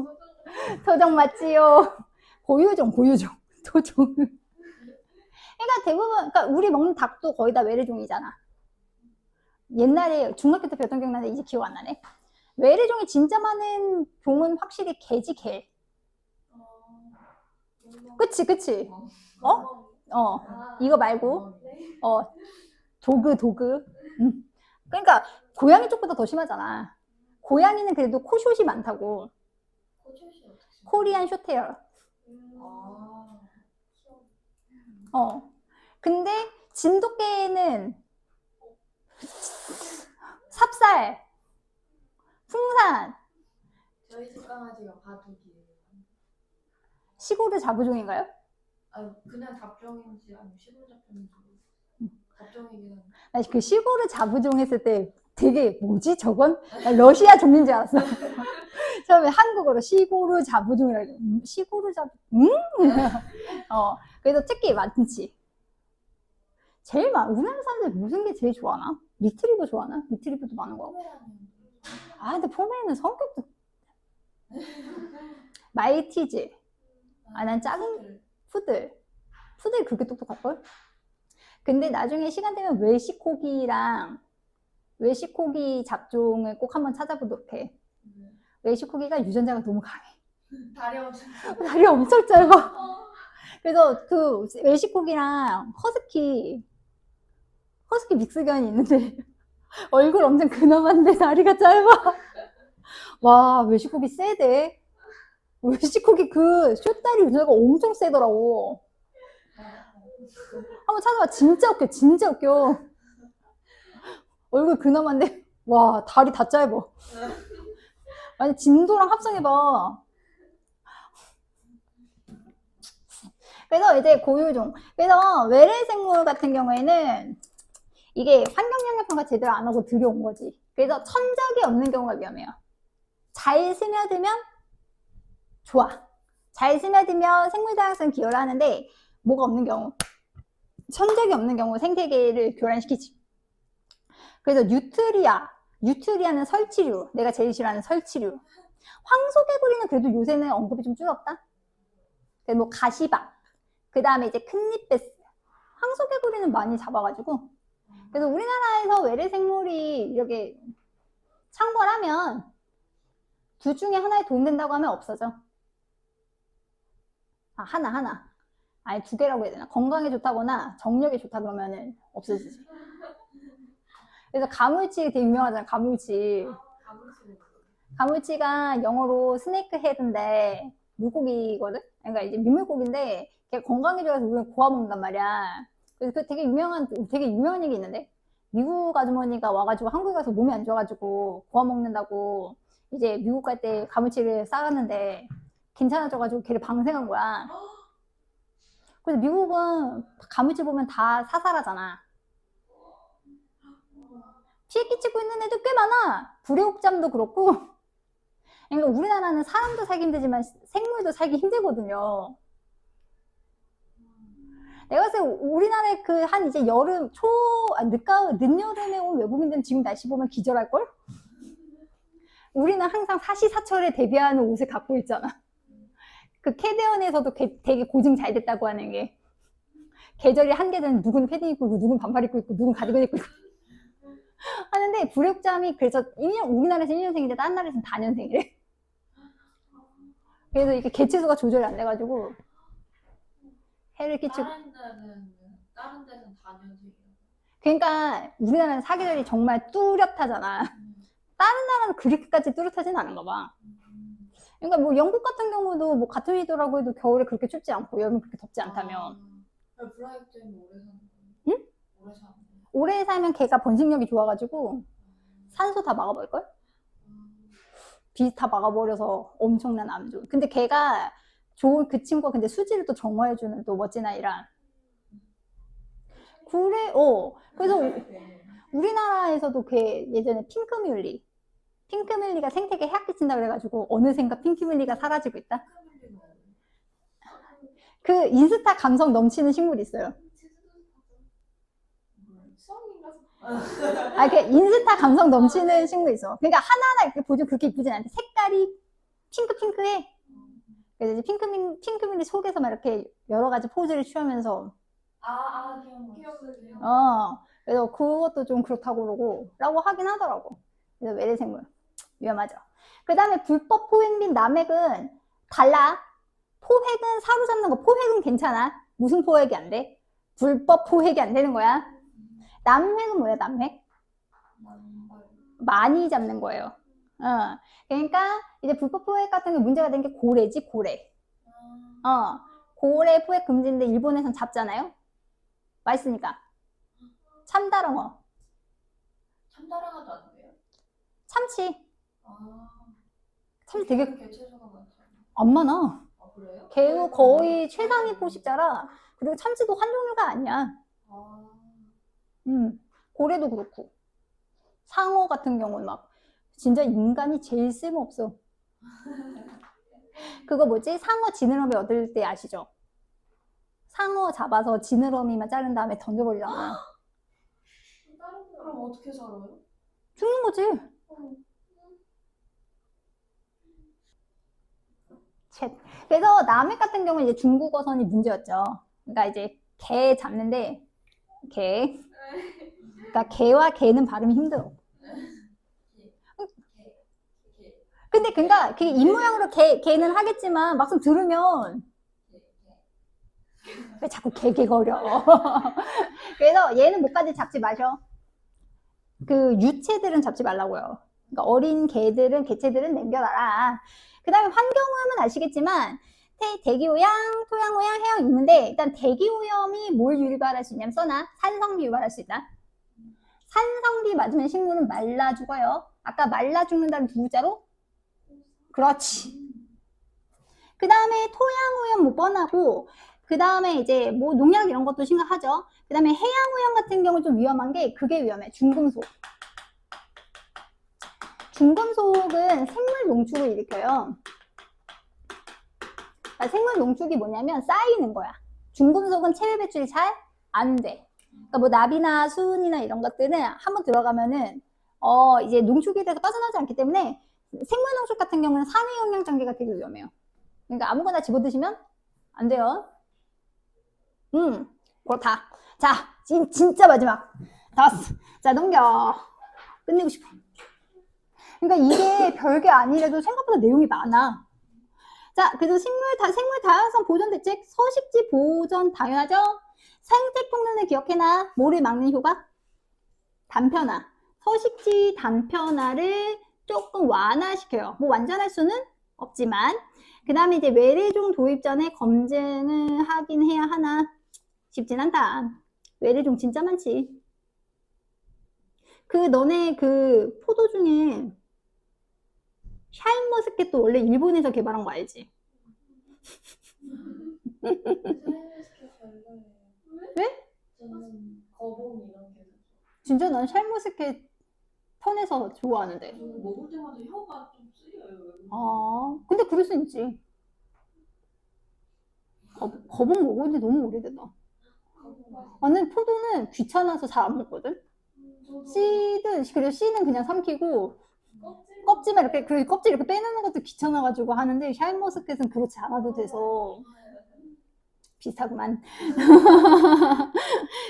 토종 맞지요? 고유종, 토종. 그러니까 대부분, 그러니까 우리 먹는 닭도 거의 다 외래종이잖아. 옛날에 중학교 때 배웠던 기억나는데 이제 기억 안 나네. 외래종이 진짜 많은 종은 확실히 개지, 개. 그치. 이거 말고, 도그. 그러니까 고양이 쪽보다 더 심하잖아. 고양이는 그래도 코숏이 많다고. 코리안 숏헤어. 근데 진돗개는 삽살, 풍산. 저희 집 강아지가 바둑이에요. 시골의 자부종인가요? 아, 그냥 잡종인지 아니면 시골 잡종인지 잡종이긴 한데. 나 그 시골의 자부종 했을 때 되게 뭐지 저건? 나 러시아 종인 줄 알았어. 처음에 한국어로 시골의 자부종이라고. 시골의 자부. 그래서 특히 많지. 제일 우리나라 사람들 무슨 게 제일 좋아하나? 리트리버 좋아하나? 리트리버도 많은 거. 아, 근데 포메이는 성격도. 말티즈. 아, 난 작은 푸들 그렇게 똑똑할걸? 근데 나중에 시간 되면 웰시코기 잡종을 꼭 한번 찾아보도록 해. 웰시코기가 유전자가 너무 강해. 다리 엄청 짧아. 그래서 그 웰시코기랑 허스키 믹스견이 있는데 얼굴 엄청 근엄한데 다리가 짧아. 와, 웰시코기 세대. 웰시코기 그 숏다리 유전자가 엄청 세더라고. 한번 찾아봐. 진짜 웃겨. 얼굴 근엄한데 와, 다리 다 짧아. 아니, 진도랑 합성해봐. 그래서 이제 고유종. 그래서 외래 생물 같은 경우에는 이게 환경영향평가 제대로 안 하고 들여온 거지. 그래서 천적이 없는 경우가 위험해요. 잘 스며들면 좋아. 잘 스며들면 생물다양성 기여를 하는데 뭐가 없는 경우, 천적이 없는 경우 생태계를 교란시키지. 그래서 뉴트리아는 설치류. 내가 제일 싫어하는 설치류. 황소개구리는 그래도 요새는 언급이 좀 줄었다. 뭐 가시박, 그 다음에 이제 큰잎베스. 황소개구리는 많이 잡아가지고. 그래서 우리나라에서 외래 생물이 이렇게 창궐하면 둘 중에 하나에 도움된다고 하면 없어져. 아, 하나. 아니, 두 개라고 해야 되나? 건강에 좋다거나 정력에 좋다 그러면은 없어지지. 그래서 가물치 되게 유명하잖아, 가물치. 가물치가 영어로 스네이크 헤드인데 물고기거든? 그러니까 이제 민물고기인데 걔 건강에 좋아서 우리는 구워 먹는단 말이야. 그래서 그 되게 유명한 얘기 있는데, 미국 아주머니가 와가지고 한국에 가서 몸이 안 좋아가지고 구워 먹는다고 이제 미국 갈 때 가물치를 싸갔는데 괜찮아져가지고 걔를 방생한 거야. 그래서 미국은 가물치 보면 다 사살하잖아. 피해 끼치고 있는 애들 꽤 많아. 불의옥잠도 그렇고. 그러니까 우리나라는 사람도 살기 힘들지만 생물도 살기 힘들거든요. 내가 봤을 때 우리나라에 그 한 이제 여름, 늦여름에 온 외국인들은 지금 날씨 보면 기절할걸? 우리는 항상 사시사철에 대비하는 옷을 갖고 있잖아. 그 캐대언에서도 되게 고증 잘 됐다고 하는 게 계절이 한 계절은 누구는 패딩 입고 있고 누구는 반팔 입고 있고 누구는 가디건 입고 있고 하는데 불육잠이 그래서 우리나라에서 1년생인데 다른 나라에서는 4년생이래. 그래서 이게 개체수가 조절이 안 돼가지고 해를 끼치고. 다른 데는 4년생이에요. 그러니까 우리나라는 사계절이 정말 뚜렷하잖아. 다른 나라는 그렇게까지 뚜렷하진 않은가 봐. 그러니까 뭐 영국 같은 경우도 뭐 같은 위도라고 해도 겨울에 그렇게 춥지 않고 여름에 그렇게 덥지 않다면. 브라이트는 오래 사는 거예요? 응? 오래 사는 거예요? 오래 살면 걔가 번식력이 좋아가지고 산소 다 막아버릴걸? 비 다 막아버려서 엄청난 암 좋은. 근데 걔가 좋은 그 친구가 근데 수지를 또 정화해주는 또 멋진 아이라. 그래, 그래서 우리나라에서도 걔 예전에 핑크뮬리가 생태계 해악 끼친다 그래가지고 어느샌가 핑크뮬리가 사라지고 있다. 그 인스타 감성 넘치는 식물이 있어요. 그 인스타 감성 넘치는 식물이 있어. 그러니까 하나하나 이렇게 보면 그렇게 이쁘진 않은데 색깔이 핑크핑크해. 그래서 이제 핑크뮬리 속에서 막 이렇게 여러 가지 포즈를 취하면서 기억나요. 그래서 그것도 좀 그렇다고 그러고 라고 하긴 하더라고. 그래서 외래생물 위험하죠. 그 다음에 불법 포획 및 남획은 달라. 포획은 사로잡는 거, 포획은 괜찮아. 무슨 포획이 안 돼? 불법 포획이 안 되는 거야. 남획은 뭐야, 남획? 많이 잡는 거예요. 그러니까 이제 불법 포획 같은 게 문제가 된 게 고래지, 고래. 고래 포획 금지인데 일본에선 잡잖아요. 맛있으니까. 참다랑어. 참다랑어도 안 돼요? 참치. 참치 되게 개체수가 많잖아요. 안 많아. 그래요? 걔도 거의 최상위 포식자라. 그리고 참치도 한 종류가 아니야. 고래도 그렇고. 상어 같은 경우는 막 진짜 인간이 제일 쓸모없어. 그거 뭐지? 상어 지느러미 얻을 때 아시죠? 상어 잡아서 지느러미만 자른 다음에 던져버리잖아. 그럼 어떻게 살아요? 죽는 거지. 그래서 남획 같은 경우는 이제 중국어선이 문제였죠. 그러니까 이제 개 잡는데 그러니까 개와 개는 발음이 힘들어. 근데 그러니까 그 입모양으로 개는 하겠지만 막상 들으면 왜 자꾸 개개거려. 그래서 얘는 목까지 잡지 마셔. 그 유체들은 잡지 말라고요. 그러니까 어린 개체들은 남겨놔라. 그 다음에 환경오염은 아시겠지만 대기오염, 토양오염, 해양 있는데 일단 대기오염이 뭘 유발할 수 있냐면 써놔. 산성비 유발할 수 있다. 산성비 맞으면 식물은 말라 죽어요. 아까 말라 죽는다는 두 글자로? 그렇지. 그 다음에 토양오염 못 뻔하고 그 다음에 이제 뭐 농약 이런 것도 심각하죠. 그 다음에 해양오염 같은 경우 좀 위험한 게 그게 위험해. 중금속. 중금속은 생물 농축을 일으켜요. 그러니까 생물 농축이 뭐냐면 쌓이는 거야. 중금속은 체외 배출이 잘 안 돼. 그러니까 뭐 납이나 수은이나 이런 것들은 한번 들어가면은 이제 농축이 돼서 빠져나오지 않기 때문에 생물 농축 같은 경우는 산해 영양 장기가 되게 위험해요. 그러니까 아무거나 집어 드시면 안 돼요. 그렇다. 자, 진짜 마지막. 다 왔어. 자, 넘겨. 끝내고 싶어. 그러니까 이게 별게 아니래도 생각보다 내용이 많아. 자, 그래서 생물 다양성 보존 대책, 서식지 보존 당연하죠? 생태 평론을 기억해놔. 뭐를 막는 효과? 단편화. 서식지 단편화를 조금 완화시켜요. 뭐 완전할 수는 없지만. 그 다음에 이제 외래종 도입 전에 검증을 하긴 해야 하나? 쉽진 않다. 외래종 진짜 많지. 너네 그 포도 중에 샤인머스켓도 원래 일본에서 개발한 거 알지? 왜? 저는 거봉 이런 게 진짜 난 샤인머스켓 턴에서 좋아하는데. 먹을 때마다 혀가 좀 쓰려요. 근데 그럴 수 있지. 거봉 먹은 지 너무 오래됐다. 나는 포도는 귀찮아서 잘 안 먹거든. 씨든 그리고 씨는 그냥 삼키고 껍질만 이렇게 그 껍질 이렇게 빼내는 것도 귀찮아가지고 하는데 샤인머스켓은 그렇지 않아도 돼서 비슷하구만.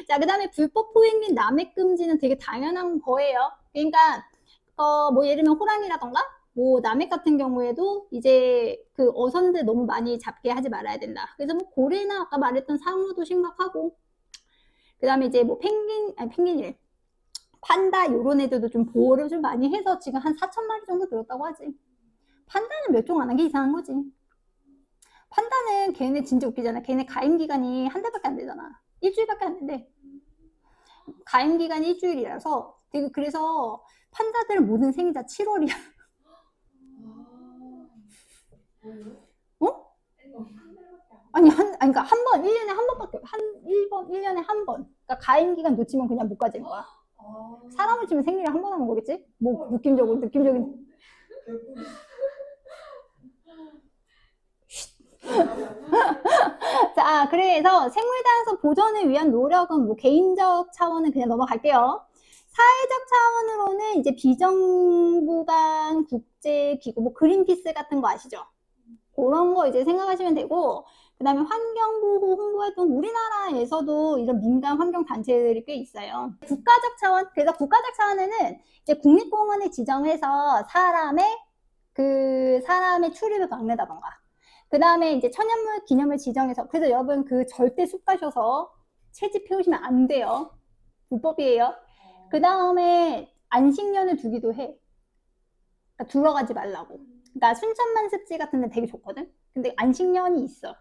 자, 그다음에 불법 포획 및 남획 금지는 되게 당연한 거예요. 그러니까 뭐 예를 들면 호랑이라던가 뭐 남획 같은 경우에도 이제 그 어선들 너무 많이 잡게 하지 말아야 된다. 그래서 뭐 고래나 아까 말했던 상어도 심각하고 그다음에 이제 뭐 펭귄이래. 판다 요런 애들도 좀 보호를 좀 많이 해서 지금 한 4,000마리 정도 늘었다고 하지. 판다는 몇 종 안 한 게 이상한 거지. 판다는 걔네 진짜 웃기잖아. 걔네 가임 기간이 한 달밖에 안 되잖아. 일주일밖에 안 된대. 가임 기간이 일주일이라서 되게 그래서 판다들 모든 생이 다 7월이야. 어? 아니 그러니까 한 번 1년에 한 번밖에 1년에 한 번. 그러니까 가임 기간 놓치면 그냥 못 가지는 거야. 사람을 치면 생리를 한 번 하는 거겠지? 뭐 느낌적인. 자, 그래서 생물 다양성 보존을 위한 노력은 뭐 개인적 차원은 그냥 넘어갈게요. 사회적 차원으로는 이제 비정부 간 국제기구, 뭐 그린피스 같은 거 아시죠? 그런 거 이제 생각하시면 되고, 그 다음에 환경보호 홍보활동, 우리나라에서도 이런 민간 환경단체들이 꽤 있어요. 국가적 차원, 그래서 국가적 차원에는 이제 국립공원을 지정해서 사람의 출입을 막는다던가, 그 다음에 이제 천연물 기념을 지정해서, 그래서 여러분 그 절대 숲 가셔서 채집 피우시면 안 돼요. 불법이에요. 그 다음에 안식년을 두기도 해. 그러니까 들어가지 말라고. 그러니까 순천만 습지 같은 데 되게 좋거든. 근데 안식년이 있어.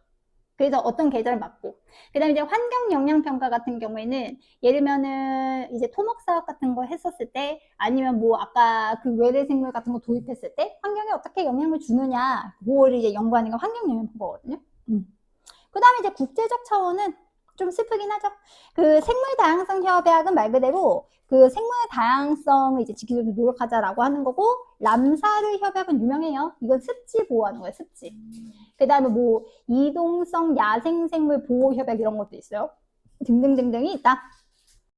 그래서 어떤 계절 맞고. 그 다음에 이제 환경 영향 평가 같은 경우에는 예를 들면은 이제 토목 사업 같은 거 했었을 때 아니면 뭐 아까 그 외래 생물 같은 거 도입했을 때 환경에 어떻게 영향을 주느냐 그거를 이제 연구하는 게 환경 영향 평가거든요. 그 다음에 이제 국제적 차원은 좀 슬프긴 하죠. 그 생물 다양성 협약은 말 그대로 그 생물 다양성을 이제 지키도록 노력하자라고 하는 거고, 람사르 협약은 유명해요. 이건 습지 보호하는 거예요, 습지. 그 다음에 뭐 이동성 야생생물 보호 협약 이런 것도 있어요. 등등등등이 있다.